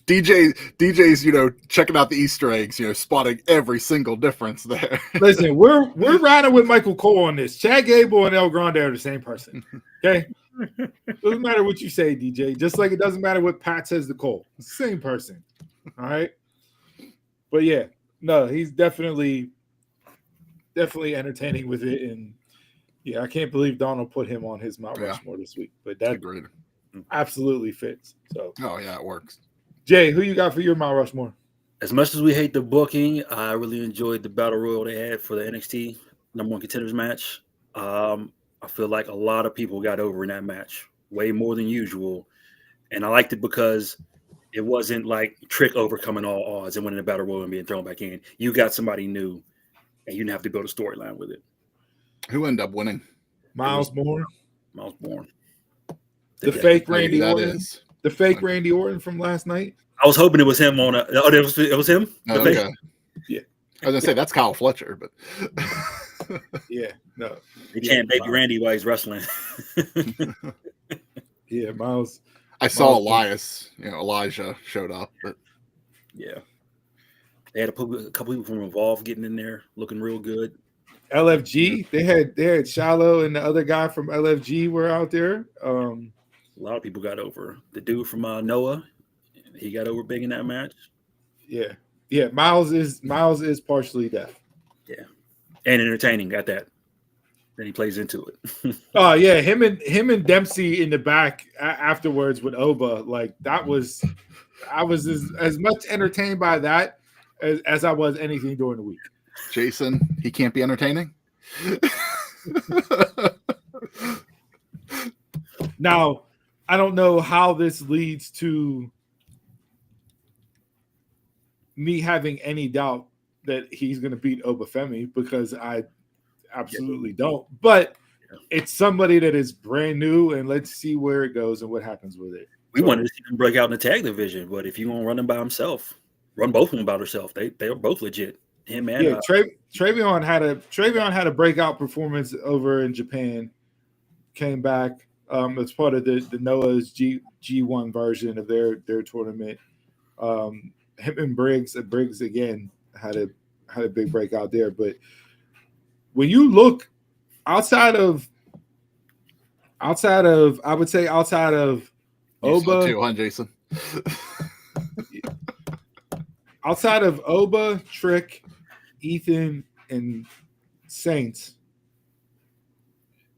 DJ's, checking out the Easter eggs, spotting every single difference there. Listen, we're riding with Michael Cole on this. Chad Gable and El Grande are the same person. Okay? Doesn't matter what you say, DJ. Just like it doesn't matter what Pat says to Cole. It's the same person. All right? But yeah, no, he's definitely entertaining with it. And yeah, I can't believe Donald put him on his Mount Rushmore this week. But that absolutely fits. So oh yeah, it works. Jay, who you got for your Mount Rushmore? As much as we hate the booking, I really enjoyed the battle royal they had for the NXT #1 contenders match. I feel like a lot of people got over in that match, way more than usual. And I liked it because it wasn't like Trick overcoming all odds and winning the battle royal and being thrown back in. You got somebody new, and you didn't have to build a storyline with it. Who ended up winning? Miles Bourne. Miles Bourne. The fake Randy Orton. The fake Randy Orton from last night. I was hoping it was him on a. Oh, it was him. Oh, okay. Yeah. I was gonna say that's Kyle Fletcher, but yeah, no. You can't baby Randy while he's wrestling. Yeah, Miles. I saw Elias. Elijah showed up, but yeah, they had a couple people from Evolve getting in there, looking real good. LFG. They had Shiloh and the other guy from LFG were out there. A lot of people got over. The dude from Noah, he got over big in that match. Yeah. Miles is partially deaf. Yeah, and entertaining. Got that. Then he plays into it. Oh yeah, him and Dempsey in the back afterwards with Oba. Like I was as much entertained by that as I was anything during the week. Jason, he can't be entertaining. Now, I don't know how this leads to me having any doubt that he's going to beat Obafemi because I absolutely don't. But it's somebody that is brand new, and let's see where it goes and what happens with it. We wanted to see him break out in the tag division, but if you're going to run him by himself, run both of them by herself. They are both legit. Him and Travion had a breakout performance over in Japan. Came back as part of the Noah's G1 version of their tournament. Him and Briggs again had a big breakout there. But when you look outside of I would say outside of Oba too, huh, Jason? Outside of Oba, Trick, Ethan, and Saints,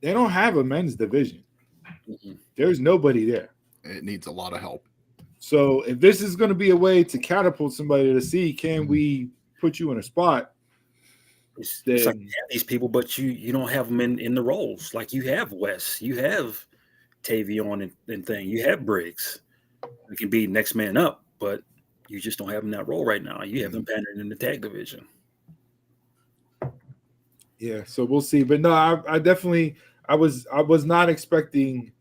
they don't have a men's division. Mm-hmm. There's nobody there. It needs a lot of help. So if this is going to be a way to catapult somebody to see, can we put you in a spot? It's Then like you have these people, but you don't have them in the roles. Like you have Wes, you have Tavion and thing, you have Briggs. You can be next man up, but you just don't have them in that role right now. You have them pandering in the tag division. yeah, so we'll see. But no, I definitely I was not expecting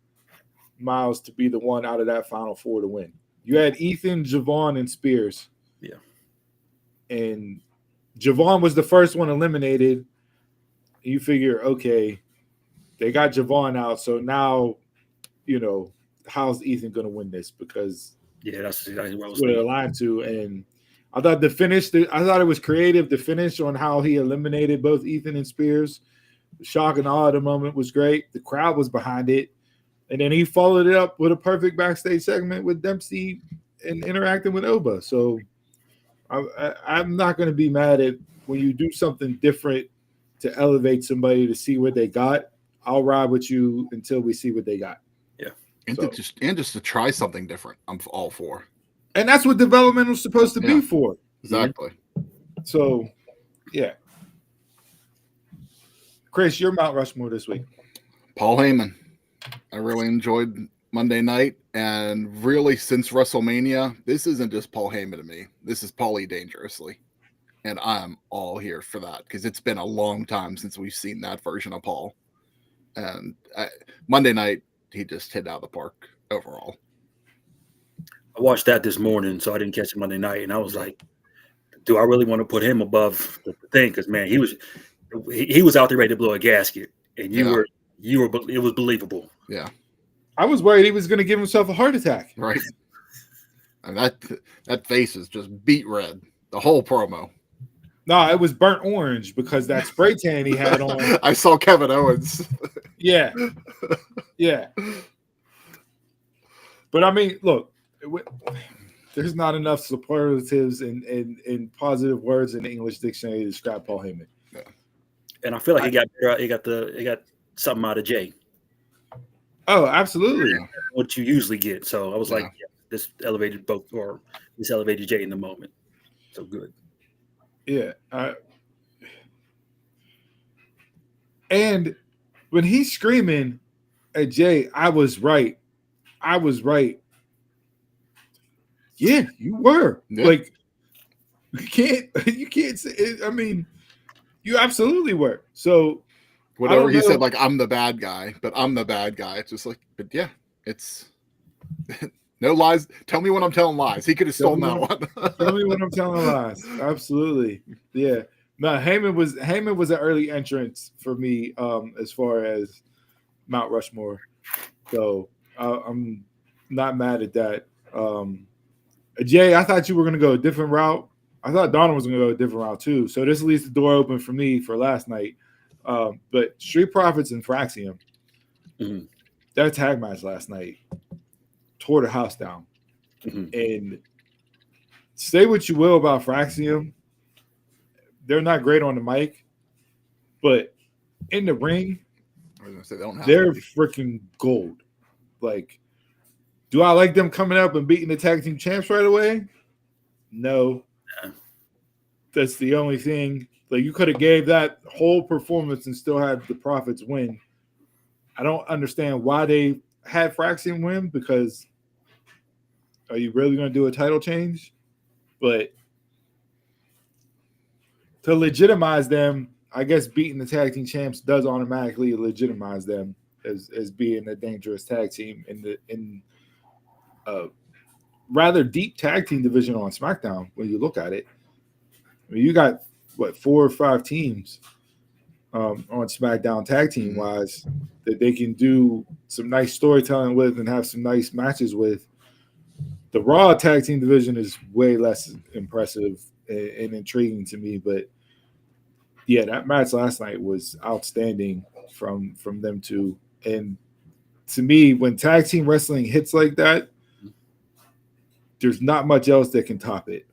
Miles to be the one out of that final four to win. You had Ethan, Javon, and Spears. Yeah. And Javon was the first one eliminated. You figure, okay, they got Javon out, so now, how's Ethan going to win this? Because Yeah, that's exactly what I was what it thinking. aligned to. And I thought I thought it was creative. The finish on how he eliminated both Ethan and Spears. The shock and awe of the moment was great. The crowd was behind it. And then he followed it up with a perfect backstage segment with Dempsey and interacting with Oba. So I'm not going to be mad at when you do something different to elevate somebody to see what they got. I'll ride with you until we see what they got. Yeah. And just to try something different. I'm all for. And that's what development is supposed to be for. Exactly. So, yeah. Chris, you're Mount Rushmore this week. Paul Heyman. I really enjoyed Monday night. And really, since WrestleMania, this isn't just Paul Heyman to me. This is Paulie Dangerously. And I'm all here for that because it's been a long time since we've seen that version of Paul. And Monday night, he just hit out of the park overall. I watched that this morning, so I didn't catch it Monday night. And I was like, do I really want to put him above the thing? Because, man, he was out there ready to blow a gasket. And it was believable. Yeah. I was worried he was going to give himself a heart attack. Right. And that face is just beet red. The whole promo. No, it was burnt orange because that spray tan he had on. I saw Kevin Owens. Yeah. Yeah. But I mean, look, there's not enough superlatives and positive words in the English dictionary to describe Paul Heyman. Yeah. And I feel like he got something out of Jay. Oh, absolutely. Yeah. What you usually get. So I was like, yeah, this elevated Jay in the moment. So good. Yeah. And when he's screaming at Jay, I was right. Yeah, you were. Yeah. Like, you can't say it. I mean, you absolutely were. So whatever he said, like, I'm the bad guy, but I'm the bad guy. It's just like, but yeah, it's no lies. Tell me when I'm telling lies. He could have stolen that one. Tell me when I'm telling lies. Absolutely. Yeah. No, Heyman was an early entrance for me as far as Mount Rushmore. So I'm not mad at that. Jay, I thought you were going to go a different route. I thought Donna was going to go a different route too. So this leaves the door open for me for last night. But Street Profits and Fraxium, that tag match last night tore the house down. And say what you will about Fraxium, they're not great on the mic, but in the ring, they're freaking gold. Like, do I like them coming up and beating the tag team champs right away? No. That's the only thing. Like, you could have gave that whole performance and still had the Profits win. I don't understand why they had Fraxium win, because are you really going to do a title change? But to legitimize them, I guess beating the tag team champs does automatically legitimize them as being a dangerous tag team in a rather deep tag team division on SmackDown when you look at it. I mean, you got, 4 or 5 teams on SmackDown tag team wise that they can do some nice storytelling with and have some nice matches with. The Raw tag team division is way less impressive and intriguing to me, but yeah, that match last night was outstanding from them two. And to me, when tag team wrestling hits like that, there's not much else that can top it.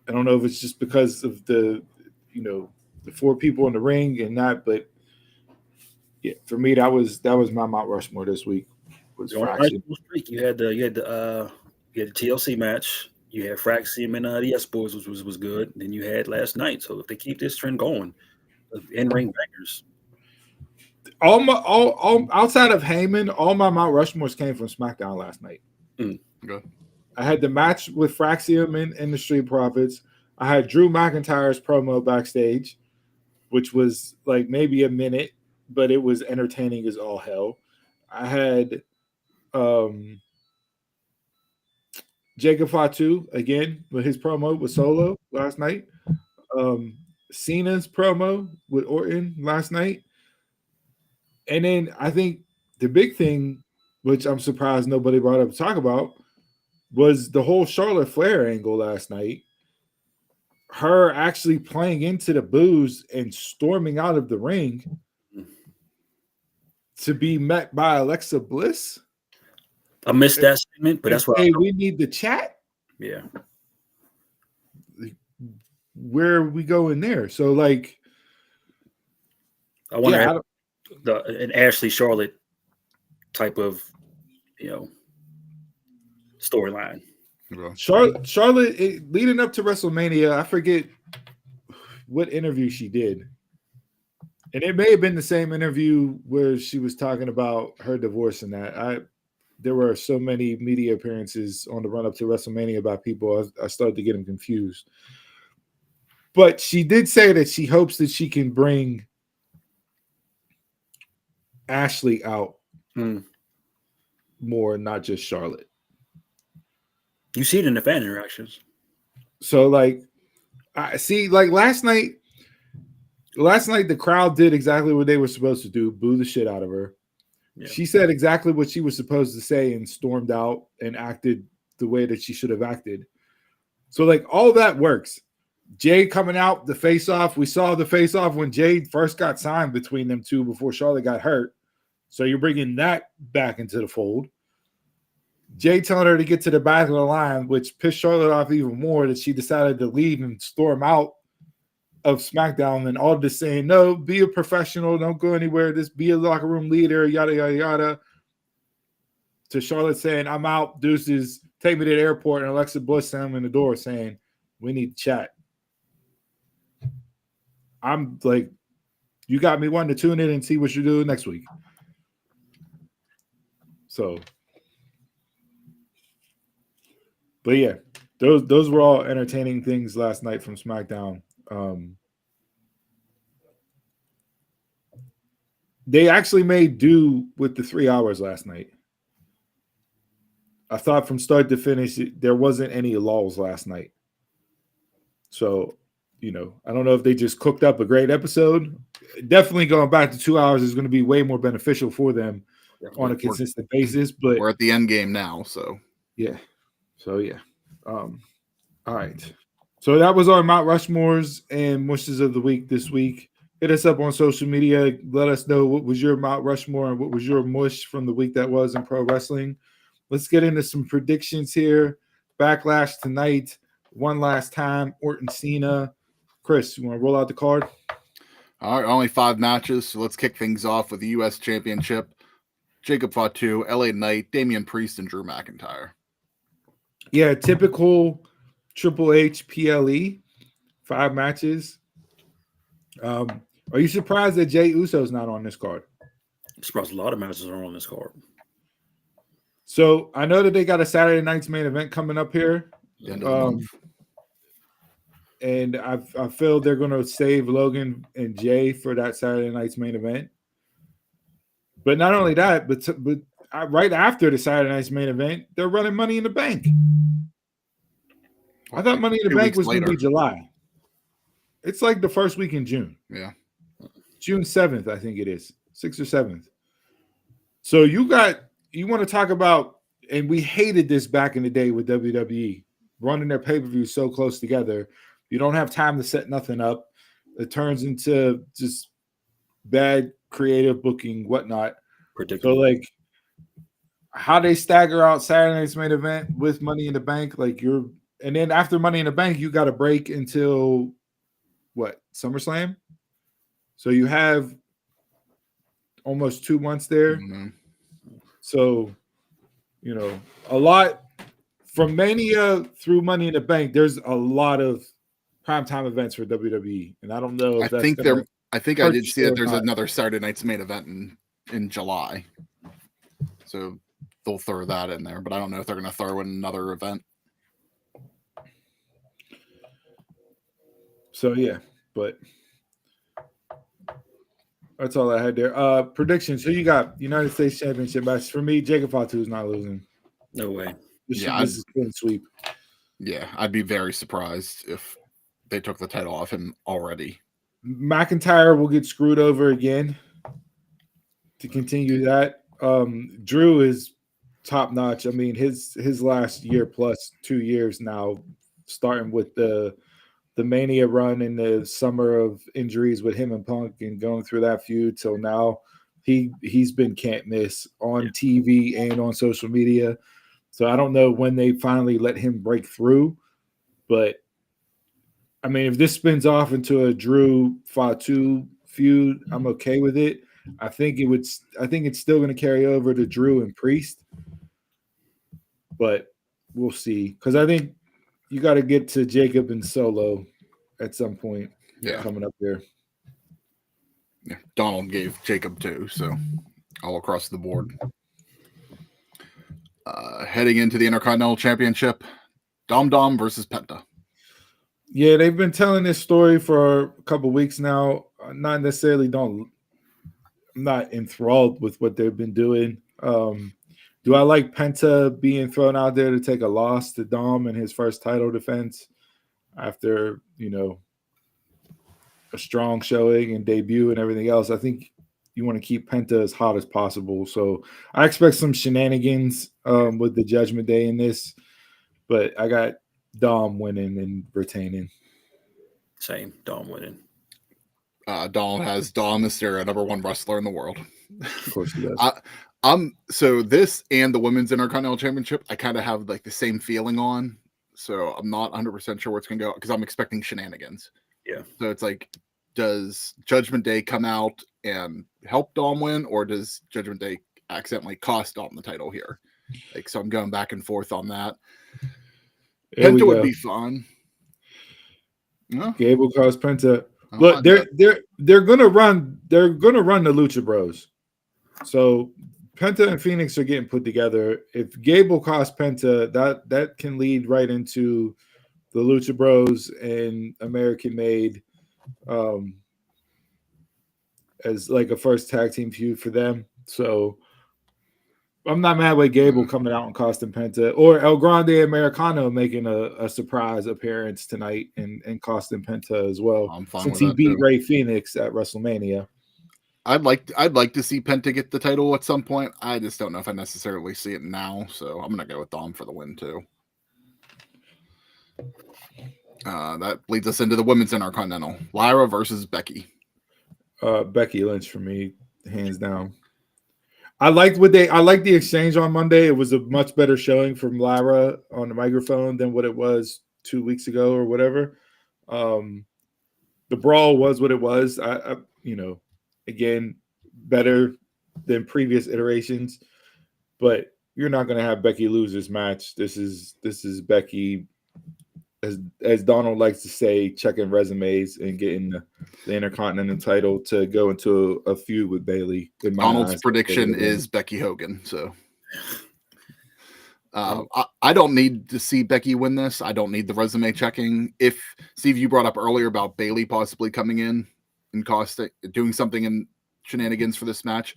I don't know if it's just because of the 4 people in the ring and not, but Yeah, for me that was my Mount Rushmore this week. Was On a nice Fraction. little streak. You had the TLC match. You had Fraxium and the S Boys, which was good. Then you had last night. So if they keep this trend going, in ring bangers. All outside of Heyman, all my Mount Rushmores came from SmackDown last night. Good. I had the match with Fraxium and the Street Profits. I had Drew McIntyre's promo backstage, which was like maybe a minute, but it was entertaining as all hell. I had Jacob Fatu again with his promo with Solo last night. Cena's promo with Orton last night. And then I think the big thing, which I'm surprised nobody brought up to talk about, was the whole Charlotte Flair angle last night. Her actually playing into the boos and storming out of the ring to be met by Alexa Bliss. I missed that segment, but that's what. Hey, we need the chat. Yeah. Where are we going there? So, like, I wonder an Ashley Charlotte type of, storyline. Charlotte leading up to WrestleMania, I forget what interview she did. And it may have been the same interview where she was talking about her divorce and that. There were so many media appearances on the run up to WrestleMania about people. I started to get them confused. But she did say that she hopes that she can bring Ashley out more, not just Charlotte. You see it in the fan interactions. So, like, I see, like last night, the crowd did exactly what they were supposed to do, boo the shit out of her. Yeah. She said exactly what she was supposed to say and stormed out and acted the way that she should have acted. So, like, all that works. Jay coming out, the face-off. We saw the face-off when Jay first got signed between them two before Charlotte got hurt. So you're bringing that back into the fold. Jay telling her to get to the back of the line, which pissed Charlotte off even more, that she decided to leave and storm out of SmackDown, and all this saying, no, be a professional, don't go anywhere, just be a locker room leader, yada, yada, yada. To Charlotte saying, I'm out, deuces, take me to the airport, and Alexa Bliss sent him in the door saying, we need to chat. I'm like, you got me wanting to tune in and see what you're doing next week. So, but yeah, those were all entertaining things last night from SmackDown. They actually made do with the 3 hours last night. I thought from start to finish, there wasn't any lulls last night. So, I don't know if they just cooked up a great episode. Definitely going back to 2 hours is going to be way more beneficial for them on a consistent basis. But we're at the end game now, so yeah. All right. So that was our Mount Rushmores and mushes of the week this week. Hit us up on social media. Let us know what was your Mount Rushmore and what was your mush from the week that was in pro wrestling. Let's get into some predictions here. Backlash tonight. One last time. Orton Cena. Chris, you want to roll out the card? All right, only 5 matches. So let's kick things off with the U.S. Championship. Jacob Fatu, LA Knight, Damian Priest, and Drew McIntyre. Yeah, typical Triple H PLE. 5 matches. Are you surprised that Jey Uso's not on this card? I'm surprised a lot of matches are on this card. So I know that they got a Saturday night's main event coming up here. And I feel they're going to save Logan and Jay for that Saturday night's main event. But not only that, but right after the Saturday night's main event, they're running Money in the Bank. I thought Money in the Bank was going to be July. It's like the first week in June. Yeah. June 7th, I think it is. 6th or 7th. So you want to talk about, and we hated this back in the day with WWE, running their pay-per-views so close together. You don't have time to set nothing up. It turns into just bad creative booking, whatnot. Predictable. So, like, how they stagger out Saturday night's main event with Money in the Bank, and then after Money in the Bank, you got to break until what? SummerSlam? So you have almost 2 months there. Mm-hmm. So, a lot from Mania through Money in the Bank. There's a lot of primetime events for WWE, and I don't know if that's gonna. I think I did see that there's another Saturday Night's Main Event in July, so they'll throw that in there. But I don't know if they're going to throw in another event. So yeah, but that's all I had there. Predictions. Who you got? United States Championship match for me. Jacob Fatu is not losing. No way. This is a clean sweep. Yeah, I'd be very surprised if they took the title off him already. McIntyre will get screwed over again. To continue that, Drew is top notch. I mean, his last year plus 2 years now, starting with the Mania run in the summer of injuries with him and Punk, and going through that feud till now, he's been can't miss on TV and on social media. So I don't know when they finally let him break through, but I mean, if this spins off into a Drew Fatu feud, I'm okay with it. I think it's still going to carry over to Drew and Priest, but we'll see. Because I think you got to get to Jacob and Solo at some point. Coming up there. Yeah, Donald gave Jacob 2, so all across the board. Heading into the Intercontinental Championship, Dom versus Penta. Yeah, they've been telling this story for a couple weeks now. Not necessarily I'm not enthralled with what they've been doing. Do I like Penta being thrown out there to take a loss to Dom in his first title defense after, a strong showing and debut and everything else? I think you want to keep Penta as hot as possible. So I expect some shenanigans with the Judgment Day in this, but I got Dom winning and retaining. Same. Dom winning. Donald has Dom as their number 1 wrestler in the world. Of course he does. So this and the Women's Intercontinental Championship, I kind of have like the same feeling on. So I'm not 100% sure where it's going to go because I'm expecting shenanigans. Yeah. So it's like, does Judgment Day come out and help Dom win, or does Judgment Day accidentally cost Dom the title here? Like, so I'm going back and forth on that. Penta would be fun. No? Gable cost Penta. Look, they're gonna run the Lucha Bros. So Penta and Phoenix are getting put together. If Gable costs Penta, that can lead right into the Lucha Bros and American Made as like a first tag team feud for them. So I'm not mad with Gable coming out and costing Penta, or El Grande Americano making a surprise appearance tonight and costing Penta as well. I'm fine since with he that beat too. Ray Phoenix at WrestleMania. I'd like to see Penta get the title at some point. I just don't know if I necessarily see it now, so I'm gonna go with Dom for the win too. That leads us into the Women's Intercontinental. Lyra versus Becky. Becky Lynch for me, hands down. I liked the exchange on Monday. It was a much better showing from Lyra on the microphone than what it was 2 weeks ago or whatever. The brawl was what it was. I again, better than previous iterations, but you're not going to have Becky lose this match. This is Becky, as Donald likes to say, checking resumes and getting the Intercontinental title to go into a feud with Bayley. Donald's prediction is Becky Hogan. So I don't need to see Becky win this. I don't need the resume checking. If Steve, you brought up earlier about Bayley possibly coming in and doing something in shenanigans for this match.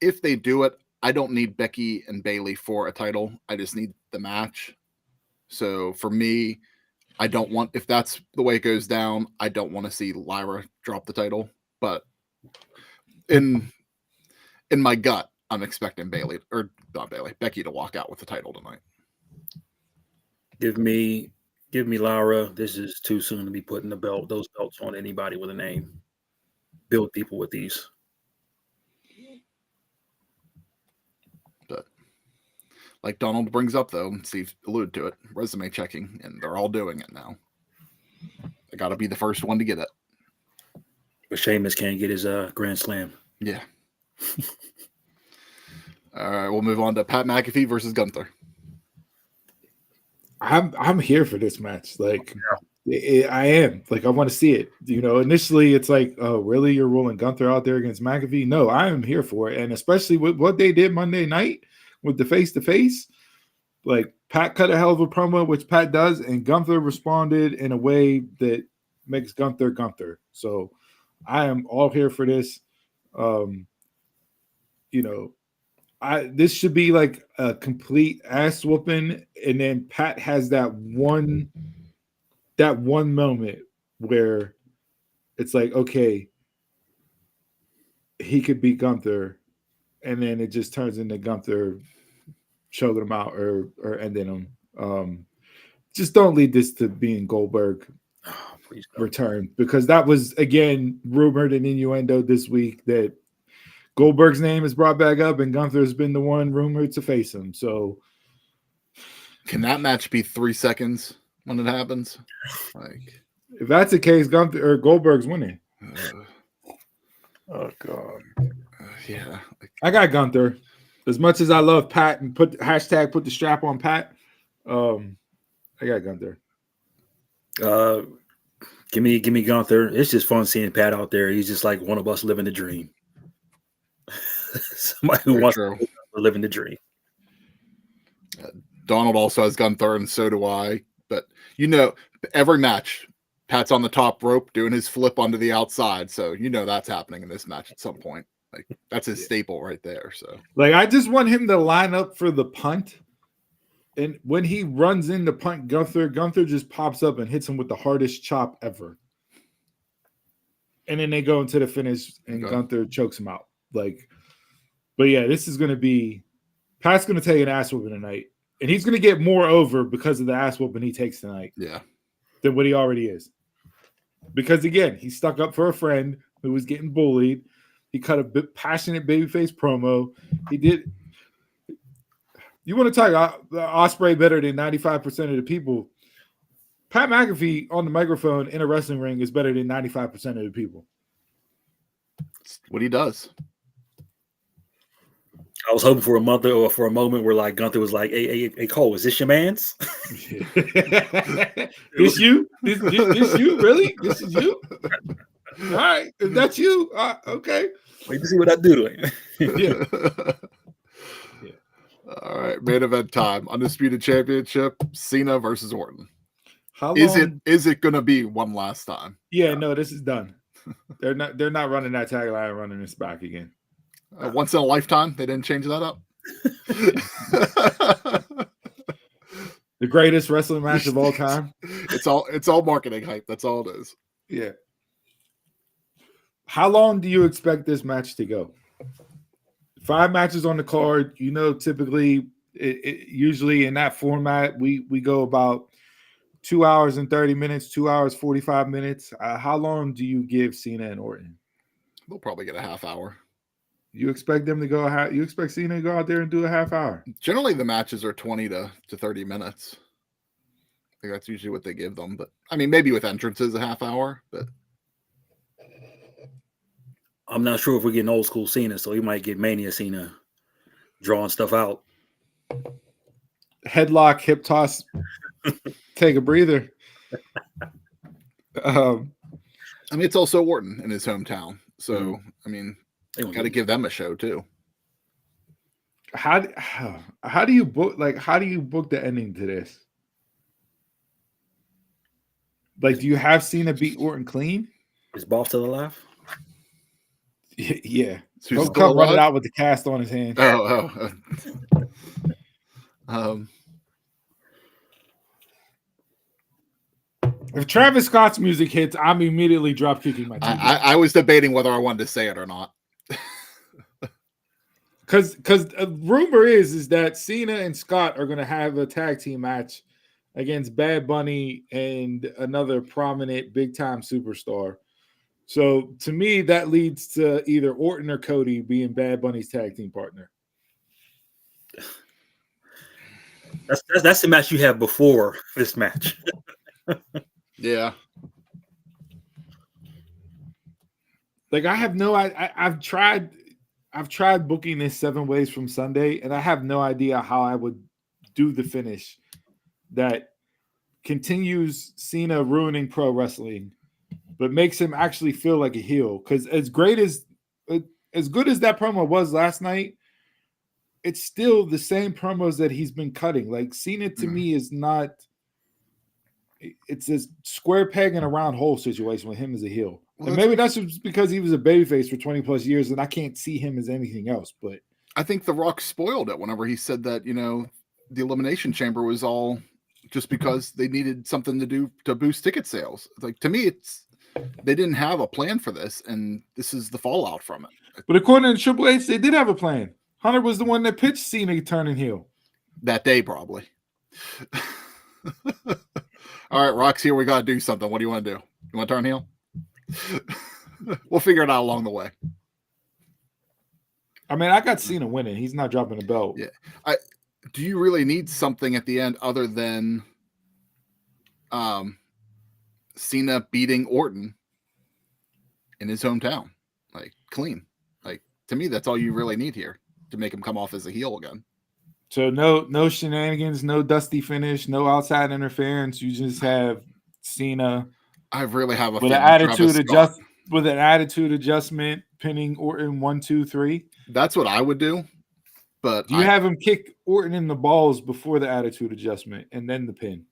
If they do it, I don't need Becky and Bayley for a title. I just need the match. So for me, I don't want, if that's the way it goes down, I don't want to see Lyra drop the title. But in my gut, I'm expecting Becky to walk out with the title tonight. Give me Lyra. This is too soon to be putting those belts on anybody with a name. Build people with these. But like Donald brings up, though, Steve alluded to it, resume checking, and they're all doing it now. They got to be the first one to get it. But Sheamus can't get his Grand Slam. Yeah. All right, we'll move on to Pat McAfee versus Gunther. I'm here for this match. Like, I am. Like, I want to see it. You know, initially it's like, oh, really? You're rolling Gunther out there against McAfee? No, I am here for it. And especially with what they did Monday night with the face-to-face, like, Pat cut a hell of a promo, which Pat does, and Gunther responded in a way that makes Gunther Gunther. So I am all here for this. You know, this should be like a complete ass whooping, and then Pat has that one moment where it's like, okay, he could beat Gunther, and then it just turns into Gunther choking him out or ending him. Just don't lead this to being Goldberg return, because that was again rumored and innuendo this week that Goldberg's name is brought back up, and Gunther's been the one rumored to face him. So, can that match be 3 seconds when it happens? Like, if that's the case, Gunther or Goldberg's winning. Oh God, yeah. I got Gunther. As much as I love Pat and put the strap on Pat, I got Gunther. Give me Gunther. It's just fun seeing Pat out there. He's just like one of us living the dream. Somebody who wants to live in the dream. Donald also has Gunther, and so do I. But you know, every match, Pat's on the top rope doing his flip onto the outside. So you know that's happening in this match at some point. Like, that's his staple right there. So, like, I just want him to line up for the punt. And when he runs in to punt Gunther just pops up and hits him with the hardest chop ever. And then they go into the finish, and Gunther chokes him out. Like, but yeah, this is going to be Pat's going to take an ass whooping tonight, and he's going to get more over because of the ass whooping he takes tonight. Yeah, than what he already is. Because again, he stuck up for a friend who was getting bullied. He cut a passionate babyface promo. He did. You want to talk Ospreay better than 95% of the people? Pat McAfee on the microphone in a wrestling ring is better than 95% of the people. It's what he does. I was hoping for a month or for a moment where like Gunther was like, "Hey, Cole, is this your man's? This you? This you? Really? This is you? All right, if that's you, okay. Wait to see what I do to him." Yeah. All right, main event time. Undisputed Championship, Cena versus Orton. How long is it gonna be one last time? Yeah, no, this is done. They're not running that tagline, running this back again. Once in a lifetime, they didn't change that up. The greatest wrestling match of all time. It's all marketing hype. That's all it is. Yeah. How long do you expect this match to go? 5 matches on the card. You know, typically, usually in that format, we go about 2 hours and 30 minutes, 2 hours, 45 minutes. How long do you give Cena and Orton? They'll probably get a half hour. You expect them to go? You expect Cena to go out there and do a half hour? Generally, the matches are 20 to 30 minutes. I think that's usually what they give them. But I mean, maybe with entrances, a half hour. But I'm not sure if we're getting old school Cena, so he might get Mania Cena drawing stuff out. Headlock, hip toss, take a breather. I mean, it's also Orton in his hometown, so I mean, got to give them a show too. How do you book? Like, how do you book the ending to this? Like, do you have Cena beat Orton clean? Is Boss still alive? Yeah. Don't come running out with the cast on his hand. If Travis Scott's music hits, I'm immediately drop kicking my TV. I was debating whether I wanted to say it or not. Because rumor is that Cena and Scott are going to have a tag team match against Bad Bunny and another prominent big time superstar. So to me, that leads to either Orton or Cody being Bad Bunny's tag team partner. That's the match you have before this match. Yeah. Like, I have no, I've tried I've tried booking this 7 ways from Sunday, and I have no idea how I would do the finish that continues Cena ruining pro wrestling, but makes him actually feel like a heel. Because as good as that promo was last night, it's still the same promos that he's been cutting. Like Cena to me is not. It's a square peg in a round hole situation with him as a heel. Well, and maybe that's just because he was a babyface for 20 plus years, and I can't see him as anything else. But I think The Rock spoiled it whenever he said that, the Elimination Chamber was all just because they needed something to do to boost ticket sales. Like, to me, they didn't have a plan for this, and this is the fallout from it. But according to Triple H, they did have a plan. Hunter was the one that pitched Cena turning heel. That day, probably. All right, Rock's here. We got to do something. What do you want to do? You want to turn heel? We'll figure it out along the way. I mean, I got Cena winning. He's not dropping the belt. Yeah. Do you really need something at the end other than Cena beating Orton in his hometown? Like, clean. Like, to me, that's all you really need here to make him come off as a heel again. So no shenanigans, no dusty finish, no outside interference. You just have Cena. I really have a with an attitude adjustment, pinning Orton 1, 2, 3. That's what I would do. But do you have him kick Orton in the balls before the attitude adjustment and then the pin?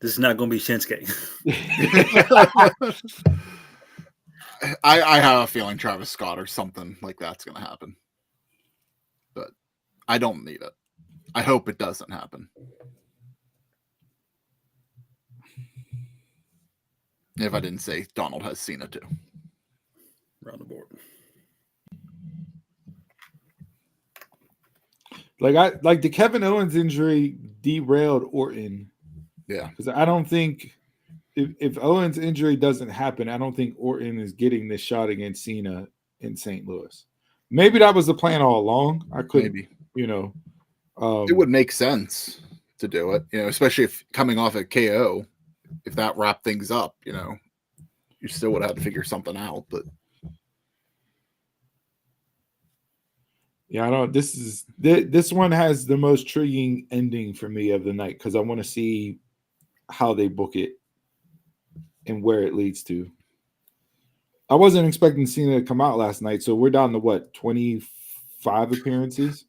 This is not going to be Shinsuke. I have a feeling Travis Scott or something like that's going to happen. But I don't need it. I hope it doesn't happen. If I didn't say Donald has Cena too. Around the board. Like the Kevin Owens injury derailed Orton. Yeah. Because I don't think if Owens' injury doesn't happen, I don't think Orton is getting this shot against Cena in St. Louis. Maybe that was the plan all along. I could, maybe. It would make sense to do it, especially if coming off a KO, if that wrapped things up, you still would have to figure something out. But yeah, I don't. This one has the most intriguing ending for me of the night because I want to see how they book it and where it leads to. I wasn't expecting Cena to come out last night, so we're down to what, 25 appearances,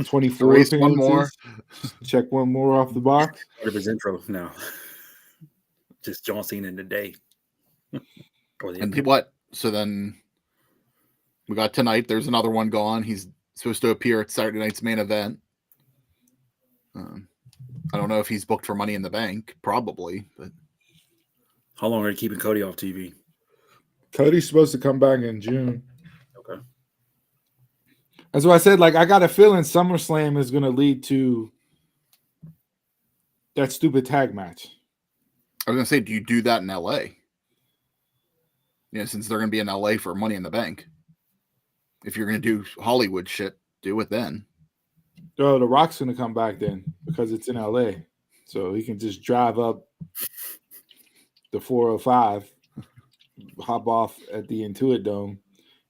24 appearances. One more. Check one more off the box. Part of his intro now. Just John Cena in the day. And what? So then we got tonight. There's another one gone. He's supposed to appear at Saturday night's main event. I don't know if he's booked for Money in the Bank. Probably. But how long are they keeping Cody off TV? Cody's supposed to come back in June. Okay. That's what I said. Like, I got a feeling SummerSlam is going to lead to that stupid tag match. I was going to say, do you do that in LA? Since they're going to be in LA for Money in the Bank. If you're going to do Hollywood shit, do it then. Oh, The Rock's going to come back then because it's in LA. So he can just drive up the 405, hop off at the Intuit Dome,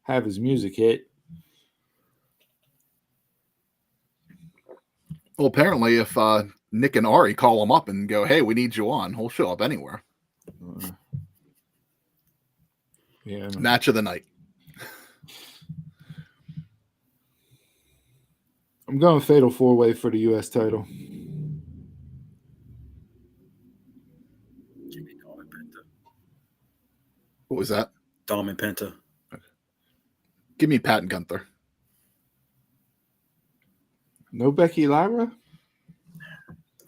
have his music hit. Well, apparently if Nick and Ari call him up and go, hey, we need you on, he'll show up anywhere. Yeah. Match of the night. I'm going fatal 4-way for the U.S. title. What was that? Dom and Penta. Give me Pat and Gunther. No Becky Lyra?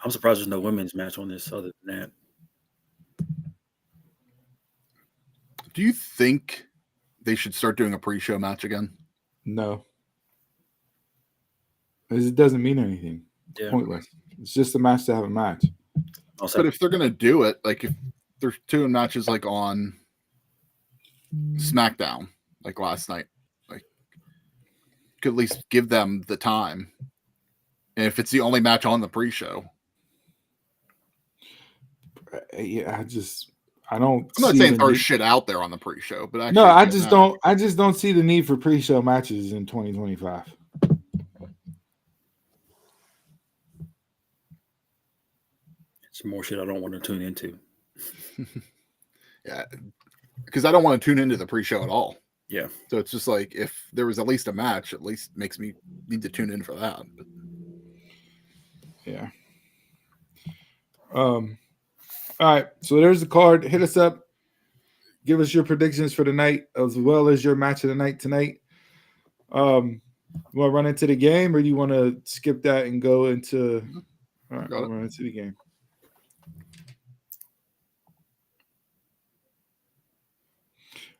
I'm surprised there's no women's match on this other than that. Do you think they should start doing a pre-show match again? No. Because it doesn't mean anything. It's pointless. It's just a match to have a match. But if they're going to do it, like if they're doing matches like on SmackDown, like last night, like could at least give them the time. And if it's the only match on the pre-show. Yeah, I don't. I'm not see saying the throw need- shit out there on the pre-show, but actually, No, I get just that. don't. I just don't see the need for pre-show matches in 2025. It's more shit I don't want to tune into. Yeah, because I don't want to tune into the pre-show at all. Yeah. So it's just like if there was at least a match, at least makes me need to tune in for that. But Yeah. All right. So there's the card. Hit us up. Give us your predictions for the night as well as your match of the night tonight. You want to run into the game, or you want to skip that and go into? All right, we'll run into the game.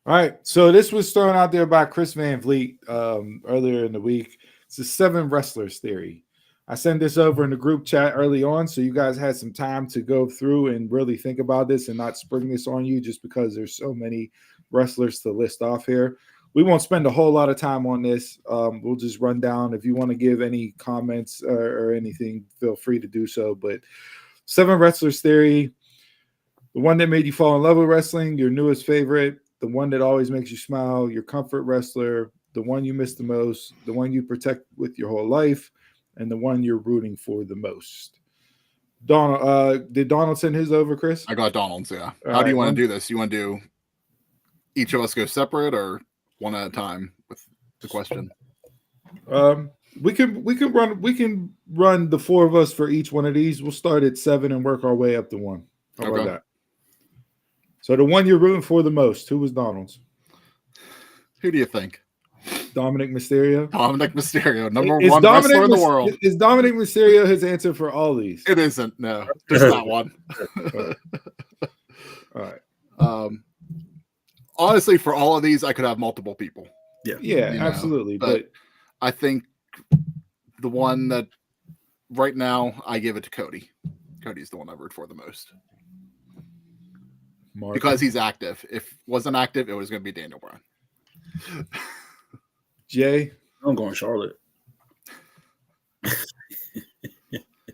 All right, so this was thrown out there by Chris Van Vliet earlier in the week. It's the 7 wrestlers theory. I sent this over in the group chat early on, so you guys had some time to go through and really think about this and not spring this on you just because there's so many wrestlers to list off here. We won't spend a whole lot of time on this. We'll just run down. If you want to give any comments or anything, feel free to do so. But 7 wrestlers theory, the one that made you fall in love with wrestling, your newest favorite, the one that always makes you smile, your comfort wrestler, the one you miss the most, the one you protect with your whole life, and the one you're rooting for the most. Donald, did Donald send his over, Chris? I got Donald's, yeah. All How do you right, want to do this? You want to do each of us go separate or one at a time with the question? We can run the 4 of us for each one of these. We'll start at 7 and work our way up to 1. How about that? So the one you're rooting for the most, who was Donald's? Who do you think? Dominic Mysterio. Dominic Mysterio, number Is one wrestler in the world. Is Dominic Mysterio his answer for all these? It isn't. No, just that one. All right. Honestly, for all of these, I could have multiple people. Yeah, absolutely. But I think the one that right now I give it to Cody. Cody's the one I root for the most. Because he's active. If it wasn't active, it was going to be Daniel Bryan. Jay? I'm going Charlotte.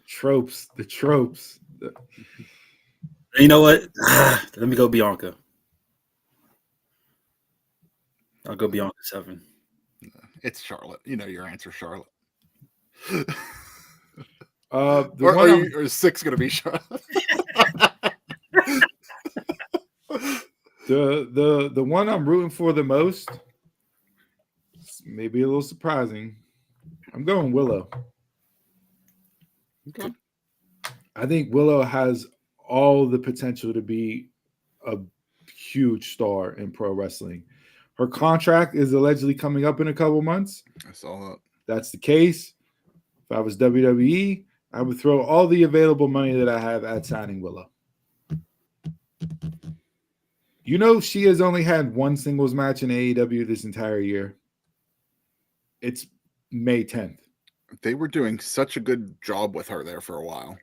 Tropes. The tropes. You know what? Let me go Bianca. I'll go Bianca 7. It's Charlotte. You know your answer, Charlotte. Or is 6 going to be Charlotte? The one I'm rooting for the most, maybe a little surprising. I'm going Willow. Okay. I think Willow has all the potential to be a huge star in pro wrestling. Her contract is allegedly coming up in a couple months. I saw that. That's the case. If I was WWE, I would throw all the available money that I have at signing Willow. You know, she has only had 1 singles match in AEW this entire year. It's May 10th. They were doing such a good job with her there for a while.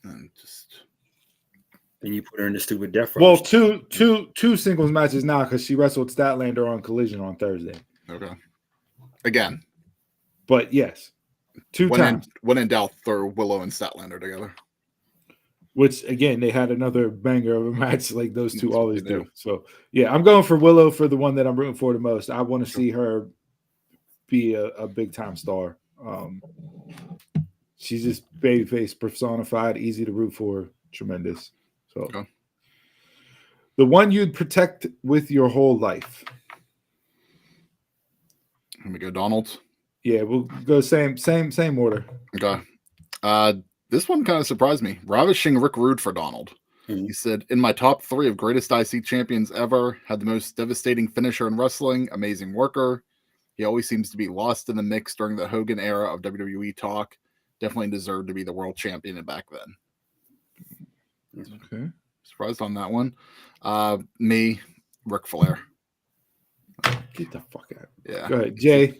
And just... Then you put her in the stupid death row. Well, two singles matches now because she wrestled Statlander on Collision on Thursday. Okay. Again. But yes, 2 times. When in doubt, throw Willow and Statlander together. Which, again, they had another banger of a match like those two always do. So, yeah, I'm going for Willow for the one that I'm rooting for the most. I want to see her be a big-time star. She's just babyface personified, easy to root for, tremendous. So, okay. The one you'd protect with your whole life. Let me go Donald's. Yeah, we'll go same order. Okay. This one kind of surprised me. Ravishing Rick Rude for Donald. Mm-hmm. He said, in my top 3 of greatest IC champions ever, had the most devastating finisher in wrestling, amazing worker. He always seems to be lost in the mix during the Hogan era of WWE talk. Definitely deserved to be the world champion back then. Okay. Surprised on that one. Me, Ric Flair. Get the fuck out. Yeah. Go ahead, Jay.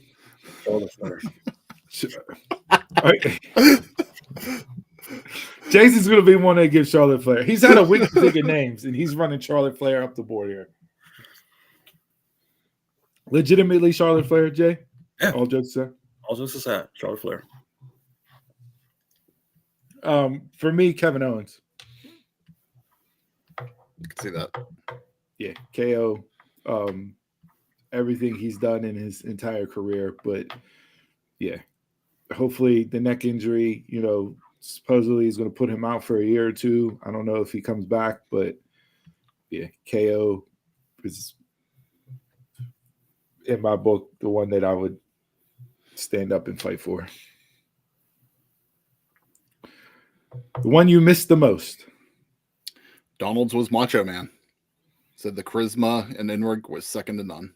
Jason's going to be one that gives Charlotte Flair. He's had a week to think of names, and he's running Charlotte Flair up the board here. Legitimately Charlotte Flair, Jay? Yeah. All jokes aside? All jokes aside, Charlotte Flair. For me, Kevin Owens. You can see that. Yeah, KO. Everything he's done in his entire career, but yeah, hopefully the neck injury, supposedly he's going to put him out for a year or two. I don't know if he comes back, but yeah, KO is in my book the one that I would stand up and fight for. The one you missed the most. Donald's was Macho Man. Said the charisma and in-ring was second to none.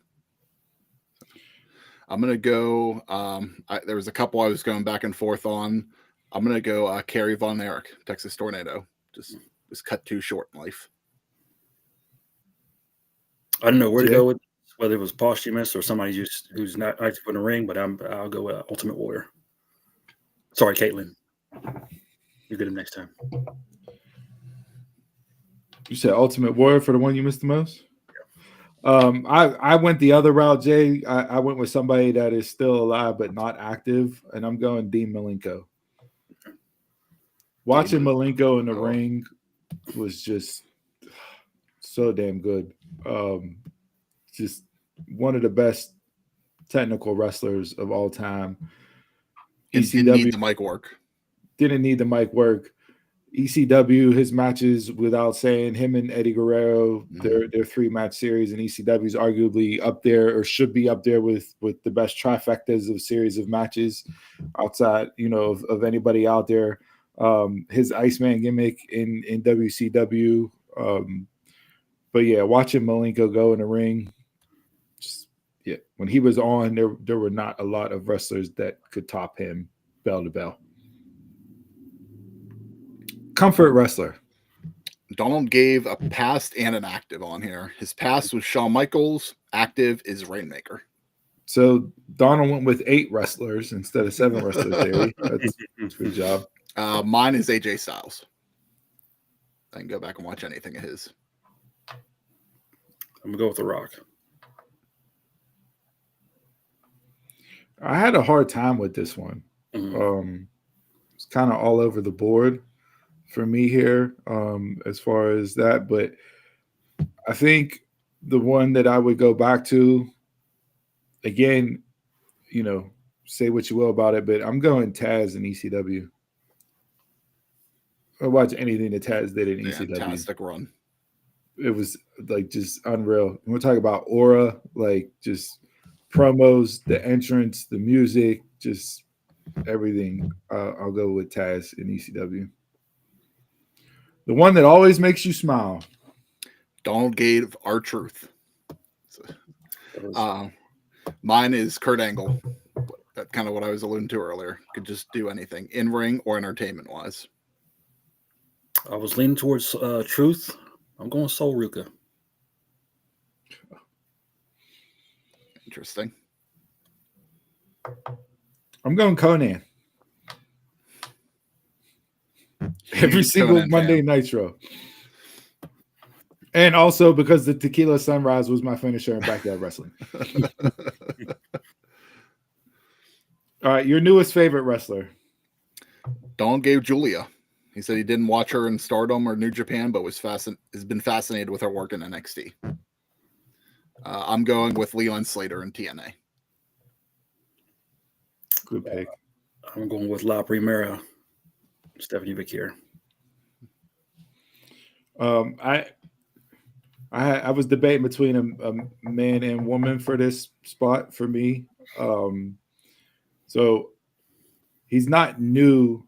I'm going to go, there was a couple I was going back and forth on. I'm going to go Kerry Von Erich, Texas Tornado. Just was cut too short in life. I don't know where to go with whether it was posthumous or somebody who's not active in the ring, but I'll go with Ultimate Warrior. Sorry, Caitlin. You get him next time. You said Ultimate Warrior for the one you missed the most? I went the other route, Jay. I went with somebody that is still alive but not active, and I'm going Dean Malenko. Watching Malenko in the ring was just so damn good. Just one of the best technical wrestlers of all time. ECW didn't need the mic work. Didn't need the mic work. ECW, his matches, without saying, him and Eddie Guerrero, their 3-match series in ECW is arguably up there, or should be up there with the best trifectas of series of matches outside, of anybody out there. His Iceman gimmick in WCW. But yeah, watching Malenko go in the ring, when he was on, there were not a lot of wrestlers that could top him bell to bell. Comfort wrestler. Donald gave a past and an active on here. His past was Shawn Michaels. Active is Rainmaker. So Donald went with 8 wrestlers instead of 7 wrestlers, Jerry. That's a good job. Mine is AJ Styles. I can go back and watch anything of his. I'm going to go with The Rock. I had a hard time with this one. Mm-hmm. It's kind of all over the board for me here, as far as that. But I think the one that I would go back to, again, say what you will about it, but I'm going Taz in ECW. I watch anything that Taz did in ECW. Fantastic run. It was like just unreal. We're talking about aura, like just promos, the entrance, the music, just everything. I'll go with Taz in ECW. The one that always makes you smile. Donald gave R-Truth. Mine is Kurt Angle. That's kind of what I was alluding to earlier. Could just do anything, in-ring or entertainment-wise. I was leaning towards Truth. I'm going Sol Ruka. Interesting. I'm going Conan. Every single Conan Monday fan. Nitro. And also because the Tequila Sunrise was my finisher in Backyard Wrestling. All right, your newest favorite wrestler. Donald gave Julia. He said he didn't watch her in Stardom or New Japan, but has been fascinated with her work in NXT. I'm going with Leon Slater in TNA. Good pick. I'm going with La Primera, Stephanie Bakir. I was debating between a man and woman for this spot for me. So he's not new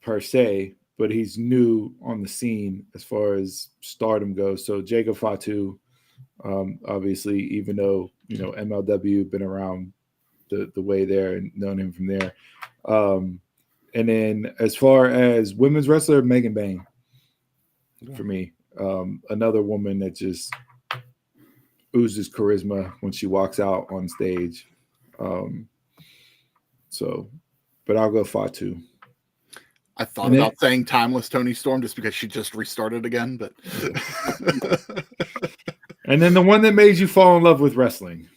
per se, but he's new on the scene as far as stardom goes. So Jacob Fatu, obviously, even though MLW been around the way there and known him from there. And then as far as women's wrestler, Megan Bain for me. Another woman that just oozes charisma when she walks out on stage. But I'll go Fatu. I thought about saying Timeless Tony Storm just because she just restarted again, but and then the one that made you fall in love with wrestling.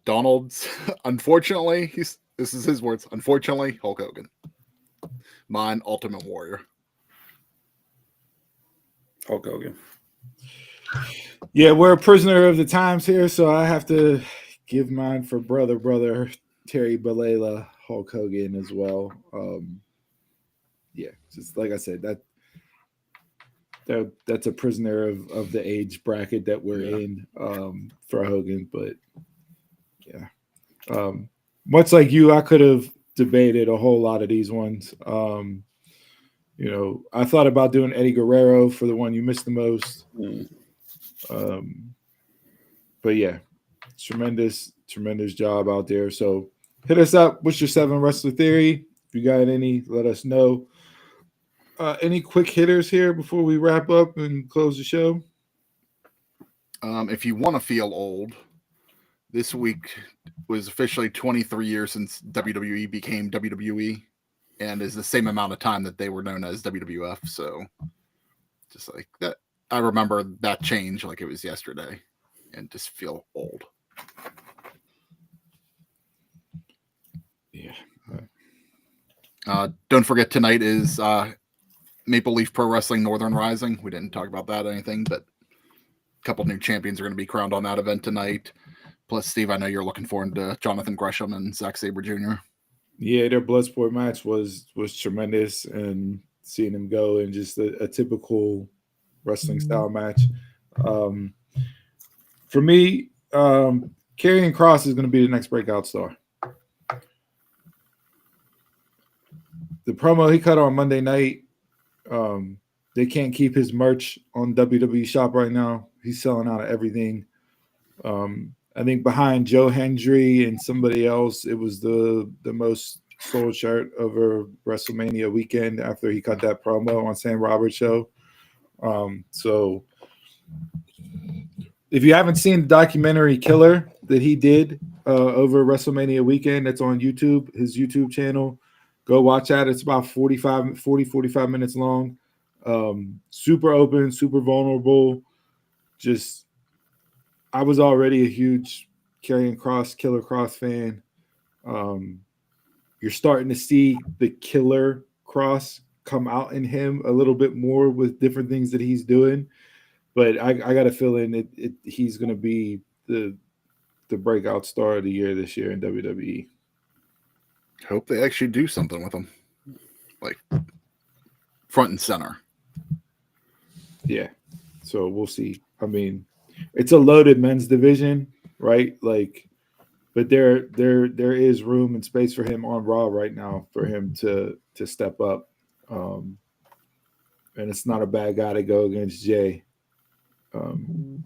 Donald's unfortunately, this is his words. Unfortunately, Hulk Hogan. Mine, Ultimate Warrior. Hulk Hogan. Yeah, we're a prisoner of the times here, so I have to give mine for brother Terry Bollea, Hulk Hogan as well. Yeah, just like I said, that's a prisoner of the age bracket that we're in for Hogan. But yeah, much like you, I could have debated a whole lot of these ones. I thought about doing Eddie Guerrero for the one you missed the most. But yeah, tremendous job out there. So hit us up. What's your 7 wrestler theory? If you got any, let us know. Any quick hitters here before we wrap up and close the show? If you want to feel old, this week was officially 23 years since WWE became WWE, and is the same amount of time that they were known as WWF. So just like that, I remember that change like it was yesterday, and just feel old. Yeah. Don't forget tonight is Maple Leaf Pro Wrestling Northern Rising. We didn't talk about that or anything, but a couple new champions are going to be crowned on that event tonight. Plus, Steve, I know you're looking forward to Jonathan Gresham and Zack Sabre Jr. Yeah, their Bloodsport match was tremendous, and seeing them go in just a typical wrestling style match. For me, Karrion Kross is going to be the next breakout star. The promo he cut on Monday night, they can't keep his merch on WWE Shop right now. He's selling out of everything. I think behind Joe Hendry and somebody else, it was the most sold shirt over WrestleMania weekend after he cut that promo on Sam Roberts' show. So if you haven't seen the documentary Killer that he did over WrestleMania weekend, that's on YouTube, his YouTube channel, go watch that. It's about 45 minutes long. Super open, super vulnerable. Just, I was already a huge Karrion Kross, Killer Kross fan. You're starting to see the Killer Kross come out in him a little bit more with different things that he's doing. But I got a feeling he's going to be the breakout star of the year this year in WWE. Hope they actually do something with him, like front and center. Yeah, so we'll see. I mean, it's a loaded men's division, right? Like, but there is room and space for him on Raw right now for him to step up, and it's not a bad guy to go against Jay. In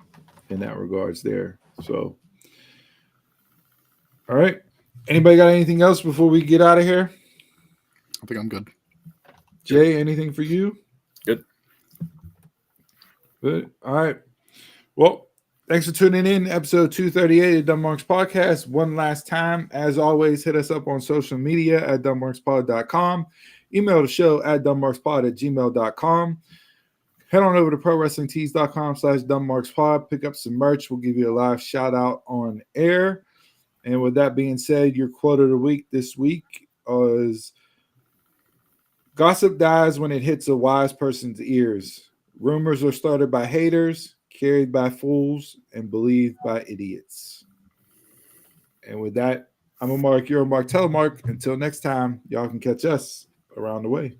that regards there. So, all right. Anybody got anything else before we get out of here? I think I'm good. Jay, anything for you? Good. Good. All right. Well, thanks for tuning in. Episode 238 of Dunmarks Podcast. One last time, as always, hit us up on social media at dunmarkspod.com. Email the show at dunmarkspod@gmail.com. Head on over to prowrestlingtees.com/DunmarksPod. Pick up some merch. We'll give you a live shout out on air. And with that being said, your quote of the week this week is, gossip dies when it hits a wise person's ears. Rumors are started by haters, carried by fools, and believed by idiots. And with that, I'm a Mark, you're a Mark, telemark. Until next time, y'all can catch us around the way.